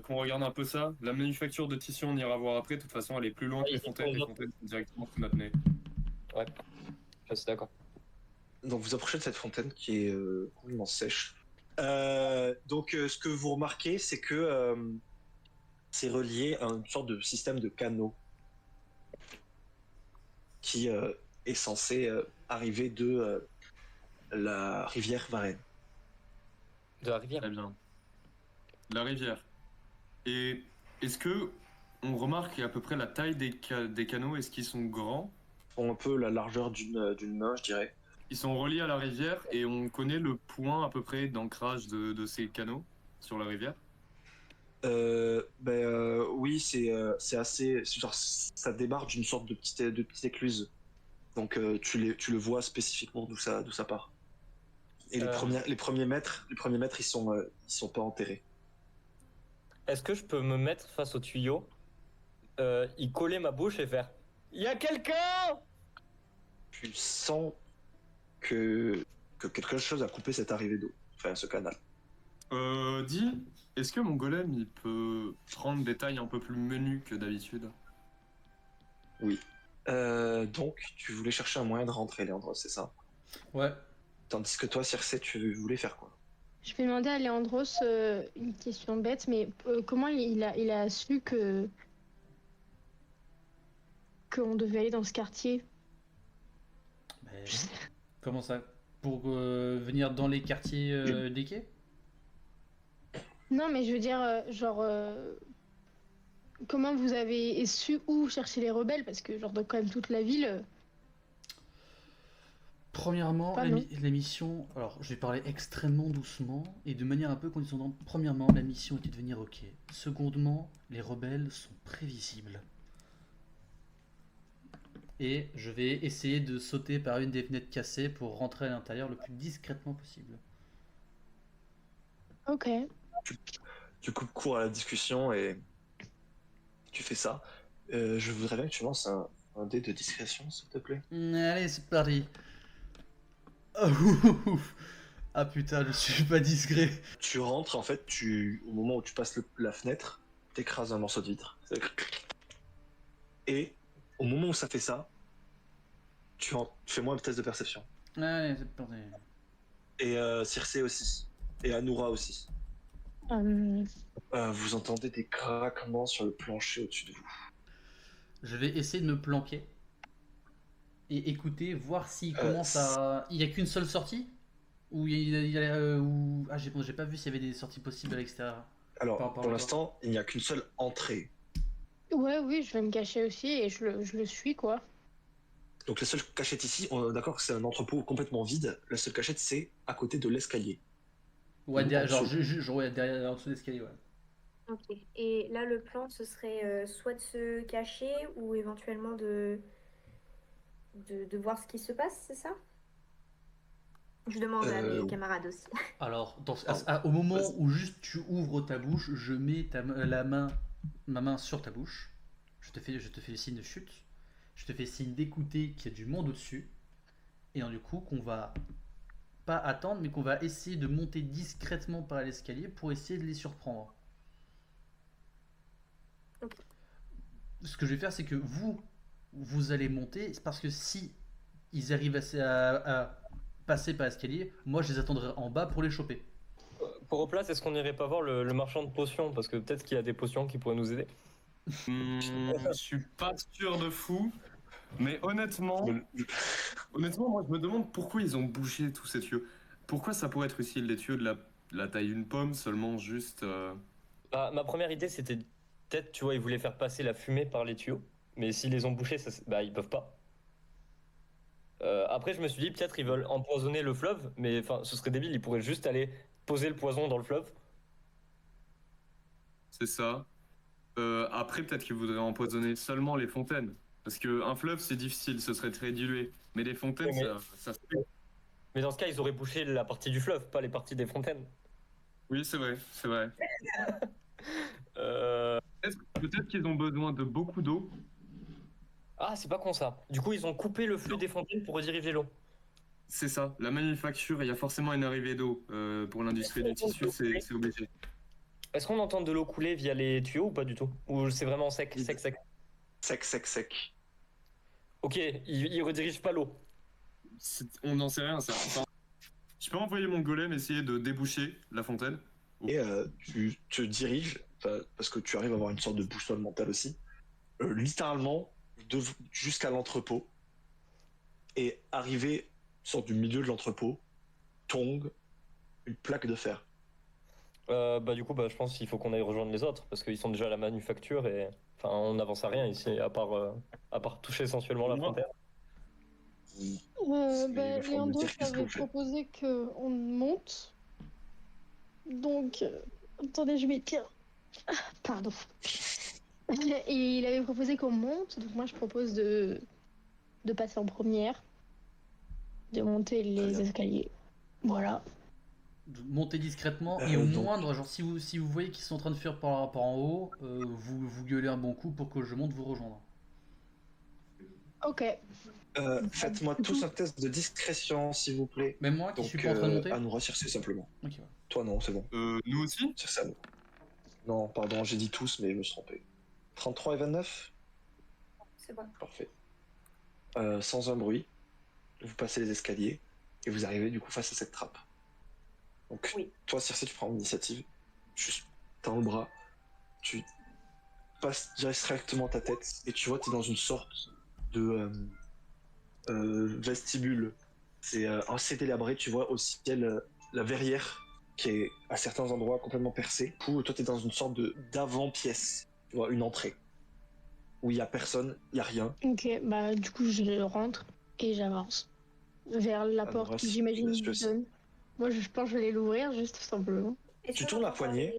qu'on regarde un peu ça. La manufacture de tissu, on ira voir après. De toute façon, elle est plus loin que les fontaines. Les fontaines sont directement sous notre nez. Ouais, je suis d'accord. Donc vous approchez de cette fontaine qui est complètement sèche. Donc ce que vous remarquez, c'est que c'est relié à une sorte de système de canaux qui est censé arriver de la rivière Varenne. De la rivière. Très bien. La rivière. Et est-ce que on remarque à peu près la taille des canaux? Est-ce qu'ils sont grands? Font un peu la largeur d'une main, je dirais. Ils sont reliés à la rivière et on connaît le point à peu près d'ancrage de ces canaux sur la rivière? Oui, c'est assez. Genre, ça démarre d'une sorte de petite écluse. Donc tu le vois spécifiquement d'où ça part. Et les premiers mètres, ils sont pas enterrés. Est-ce que je peux me mettre face au tuyau, y coller ma bouche et faire y a quelqu'un? Tu sens que quelque chose a coupé cette arrivée d'eau, enfin ce canal. Dis, est-ce que mon golem il peut prendre des tailles un peu plus menues que d'habitude? Oui. Donc tu voulais chercher un moyen de rentrer, Léandre, c'est ça? Ouais. Tandis que toi, Circé, tu voulais faire quoi? Je vais demander à Léandros une question bête, mais comment il a su qu'on devait aller dans ce quartier? Mais comment ça? Pour venir dans les quartiers des quais? Non, mais je veux dire, comment vous avez su où chercher les rebelles? Parce que, genre, dans quand même toute la ville. Premièrement, Pas la, non. la mission. Alors, je vais parler extrêmement doucement et de manière un peu condescendante. Premièrement, la mission était de venir au quai. Secondement, les rebelles sont prévisibles. Et je vais essayer de sauter par une des fenêtres cassées pour rentrer à l'intérieur le plus discrètement possible. Ok. Tu coupes court à la discussion et tu fais ça. Je voudrais bien que tu lances un dé de discrétion, s'il te plaît. Allez, c'est parti. Oh, ouf. Ah putain, je suis pas discret. Tu rentres, en fait, au moment où tu passes la fenêtre, t'écrases un morceau de vitre. Et au moment où ça fait ça, fais-moi un test de perception. Allez, c'est parti. Et Circé aussi. Et Anoura aussi. Vous entendez des craquements sur le plancher au-dessus de vous. Je vais essayer de me planquer et écouter, voir s'il commence à. Il y a qu'une seule sortie? Ou ah, j'ai pas vu s'il y avait des sorties possibles à l'extérieur. Alors, pour l'instant, il n'y a qu'une seule entrée. Ouais, oui, je vais me cacher aussi et je le suis, quoi. Donc la seule cachette ici, on est d'accord que c'est un entrepôt complètement vide. La seule cachette, c'est à côté de l'escalier. Ouais, En genre, dessous. ouais, derrière, en dessous de l'escalier, ouais. Ok. Et là, le plan, ce serait soit de se cacher ou éventuellement de voir ce qui se passe, c'est ça? Je demande à mes camarades aussi. Alors, Ah, au moment vas-y. où juste tu ouvres ta bouche, je mets ma main sur ta bouche. Je te fais le signe de chute. Je te fais signe d'écouter qu'il y a du monde au-dessus. Et du coup, qu'on va pas attendre, mais qu'on va essayer de monter discrètement par l'escalier pour essayer de les surprendre. Ok. Ce que je vais faire, c'est que vous allez monter, parce que si ils arrivent à passer par l'escalier, moi je les attendrai en bas pour les choper. Pour place, est-ce qu'on irait pas voir le marchand de potions? Parce que peut-être qu'il y a des potions qui pourraient nous aider. Je suis pas sûr de fou, mais honnêtement, moi je me demande pourquoi ils ont bouché tous ces tuyaux. Pourquoi ça pourrait être utile, des tuyaux de la taille d'une pomme, seulement juste... Bah, ma première idée, c'était peut-être, tu vois, ils voulaient faire passer la fumée par les tuyaux. Mais s'ils les ont bouchés, bah, ils peuvent pas. Après, je me suis dit, peut-être ils veulent empoisonner le fleuve, mais enfin, ce serait débile, ils pourraient juste aller poser le poison dans le fleuve. C'est ça. Après, peut-être qu'ils voudraient empoisonner seulement les fontaines. Parce qu'un fleuve, c'est difficile, ce serait très dilué. Mais les fontaines, Oui, mais- ça se fait. Mais dans ce cas, ils auraient bouché la partie du fleuve, pas les parties des fontaines. Oui, c'est vrai, c'est vrai. Euh, Peut-être qu'ils ont besoin de beaucoup d'eau. Ah, c'est pas con ça. Du coup, ils ont coupé le flux des fontaines pour rediriger l'eau. C'est ça, la manufacture, il y a forcément une arrivée d'eau. Pour l'industrie du tissu, c'est obligé. Est-ce qu'on entend de l'eau couler via les tuyaux ou pas du tout? Ou c'est vraiment sec, sec, sec? Sec. Ok, ils redirigent pas l'eau. On n'en sait rien, ça. Enfin, je peux envoyer mon golem essayer de déboucher la fontaine. Et tu te diriges, parce que tu arrives à avoir une sorte de boussole mentale aussi, littéralement jusqu'à l'entrepôt. Et arrivé sorte du milieu de l'entrepôt, tombe une plaque de fer. Du coup, je pense qu'il faut qu'on aille rejoindre les autres parce qu'ils sont déjà à la manufacture et enfin, on n'avance à rien ici à part toucher sensuellement la Moi, frontière. il va falloir me Léandro dire qu'est-ce que avait vous faites. proposé qu'on monte. Donc, attendez, je m'étire. Pardon. Et il avait proposé qu'on monte, donc moi je propose de passer en première, de monter Très les bien. escaliers. Voilà. De monter discrètement et au Donc, moindre, genre si vous voyez qu'ils sont en train de fuir par rapport en haut, vous gueulez un bon coup pour que je monte vous rejoindre. Ok. faites-moi tous un test de discrétion, s'il vous plaît. Même moi qui Donc, suis pas en train de monter. Anoura, Circé simplement. Ok, ouais. Toi, non, c'est bon. Nous aussi? Circé, non. Non, pardon, j'ai dit tous, mais je me suis trompé. 33 et 29? C'est bon. Parfait. Sans un bruit, vous passez les escaliers et vous arrivez du coup face à cette trappe. Donc, Oui. toi, Circé, tu prends l'initiative. Tu tends le bras, tu passes directement ta tête et tu vois, tu es dans une sorte de vestibule. C'est assez délabré, tu vois au ciel la verrière qui est à certains endroits complètement percée. Du coup, toi, tu es dans une sorte d'avant-pièce, tu vois, une entrée où il y a personne, il y a rien. Ok, du coup je rentre et j'avance vers la Alors, porte qui si j'imagine tu laisses- donne. Moi je pense que je vais aller l'ouvrir juste tout simplement. Est-ce Tu qu'on tournes la entend poignée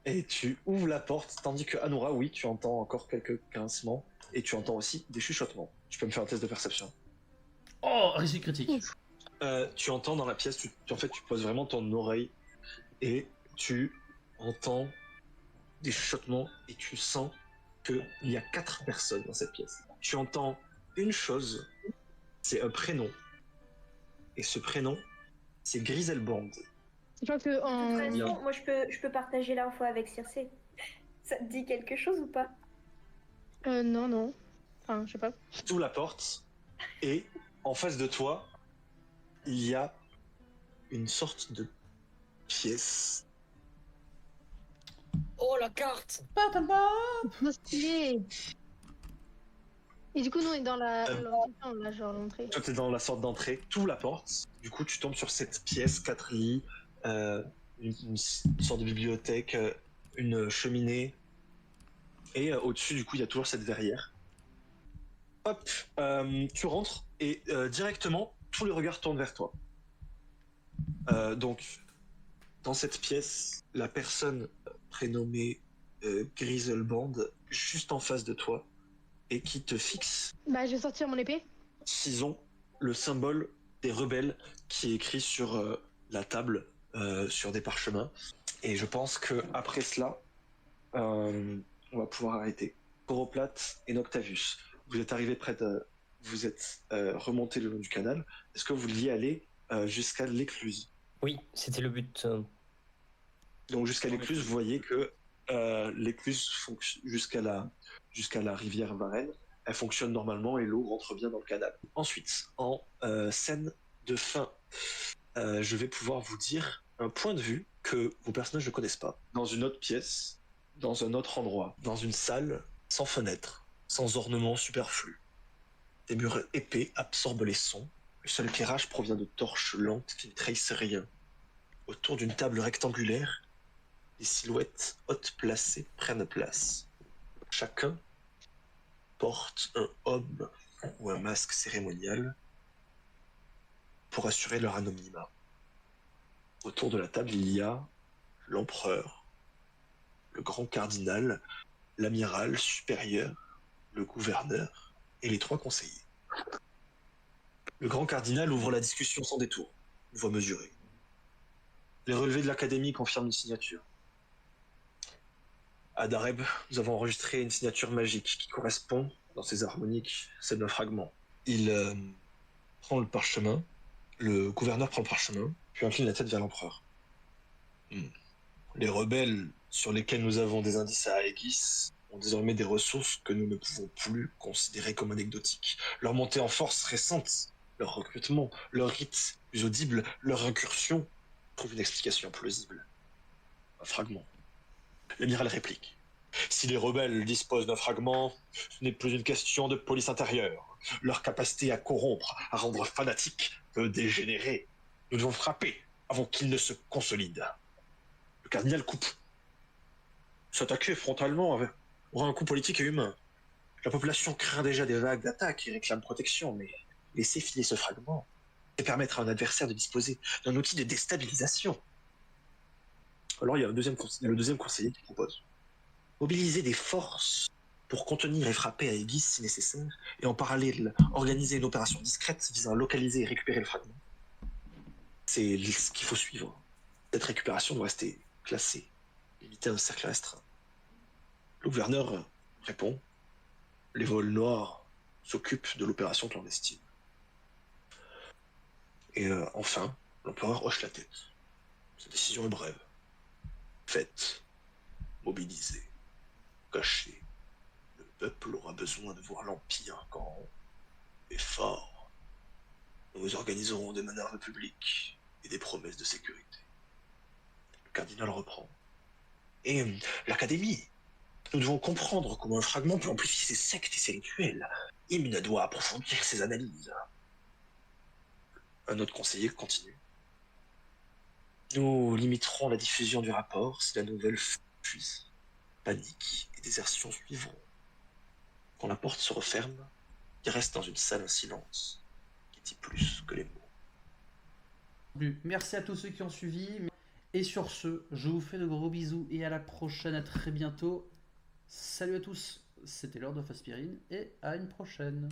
et tu ouvres la porte, tandis que Anoura, oui, tu entends encore quelques grincements et tu entends aussi des chuchotements. Tu peux me faire un test de perception. Oh, réussite critique. Ouf. Tu entends dans la pièce, en fait, tu poses vraiment ton oreille et tu entends des chuchotements et tu sens qu'il y a 4 personnes dans cette pièce. Tu entends une chose, c'est un prénom. Et ce prénom, c'est Griselband. Je crois que De toute en... façon, moi je peux partager l'info avec Circé. Ça te dit quelque chose ou pas? non. Enfin, je sais pas. Tu ouvres la porte et en face de toi, il y a une sorte de pièce. Oh la carte! Trop stylé. Et du coup, nous on est dans l'entrée. Toi, t'es dans la sorte d'entrée, tu ouvres la porte, du coup, tu tombes sur cette pièce, 4 lits, une sorte de bibliothèque, une cheminée, et au-dessus, du coup, il y a toujours cette verrière. Hop, tu rentres, et directement, tous les regards tournent vers toi. Donc, dans cette pièce, la personne prénommée Griselband, juste en face de toi, et qui te fixe. Je vais sortir mon épée. Ils ont le symbole des rebelles qui est écrit sur la table, sur des parchemins. Et je pense que après cela, on va pouvoir arrêter. Coroplate et Noctavius, vous êtes arrivés vous êtes remontés le long du canal. Est-ce que vous vouliez aller jusqu'à l'écluse? Oui, c'était le but. Donc jusqu'à l'écluse, vous voyez que l'écluse jusqu'à la rivière Varenne, elle fonctionne normalement et l'eau rentre bien dans le canal. Ensuite, en scène de fin, je vais pouvoir vous dire un point de vue que vos personnages ne connaissent pas. Dans une autre pièce, dans un autre endroit, dans une salle sans fenêtre, sans ornements superflus. Des murs épais absorbent les sons. Le seul éclairage provient de torches lentes qui ne trahissent rien. Autour d'une table rectangulaire, les silhouettes hautes placées prennent place. Chacun porte un homme ou un masque cérémonial pour assurer leur anonymat. Autour de la table, il y a l'empereur, le grand cardinal, l'amiral supérieur, le gouverneur et les 3 conseillers. Le grand cardinal ouvre la discussion sans détour, une voix mesurée. Les relevés de l'académie confirment une signature. À Dareb, nous avons enregistré une signature magique qui correspond, dans ses harmoniques, celle d'un fragment. Il prend le parchemin, le gouverneur prend le parchemin, puis incline la tête vers l'empereur. Les rebelles sur lesquels nous avons des indices à Aegis ont désormais des ressources que nous ne pouvons plus considérer comme anecdotiques. Leur montée en force récente, leur recrutement, leur rite plus audible, leur incursion trouvent une explication plausible. Un fragment. L'amiral réplique. Si les rebelles disposent d'un fragment, ce n'est plus une question de police intérieure. Leur capacité à corrompre, à rendre fanatique, peut dégénérer. Nous devons frapper avant qu'ils ne se consolident. Le cardinal coupe. S'attaquer frontalement aura un coût politique et humain. La population craint déjà des vagues d'attaques et réclame protection, mais laisser filer ce fragment, c'est permettre à un adversaire de disposer d'un outil de déstabilisation. Alors il y a le deuxième conseiller qui propose. Mobiliser des forces pour contenir et frapper à Aegis si nécessaire, et en parallèle organiser une opération discrète visant à localiser et récupérer le fragment. C'est ce qu'il faut suivre. Cette récupération doit rester classée, limitée à un cercle restreint. Le gouverneur répond. Les vols noirs s'occupent de l'opération clandestine. Et enfin, l'empereur hoche la tête. Sa décision est brève. Faites, mobilisez, cachez. Le peuple aura besoin de voir l'Empire grand et fort. Nous organiserons des manœuvres publiques et des promesses de sécurité. Le cardinal reprend. Et l'Académie. Nous devons comprendre comment un fragment peut amplifier ses sectes et ses rituels. Hymne doit approfondir ses analyses. Un autre conseiller continue. Nous limiterons la diffusion du rapport si la nouvelle fuit. Panique et désertion suivront. Quand la porte se referme, il reste dans une salle un silence qui dit plus que les mots. Merci à tous ceux qui ont suivi. Et sur ce, je vous fais de gros bisous et à la prochaine, à très bientôt. Salut à tous, c'était Lord of Aspirine et à une prochaine.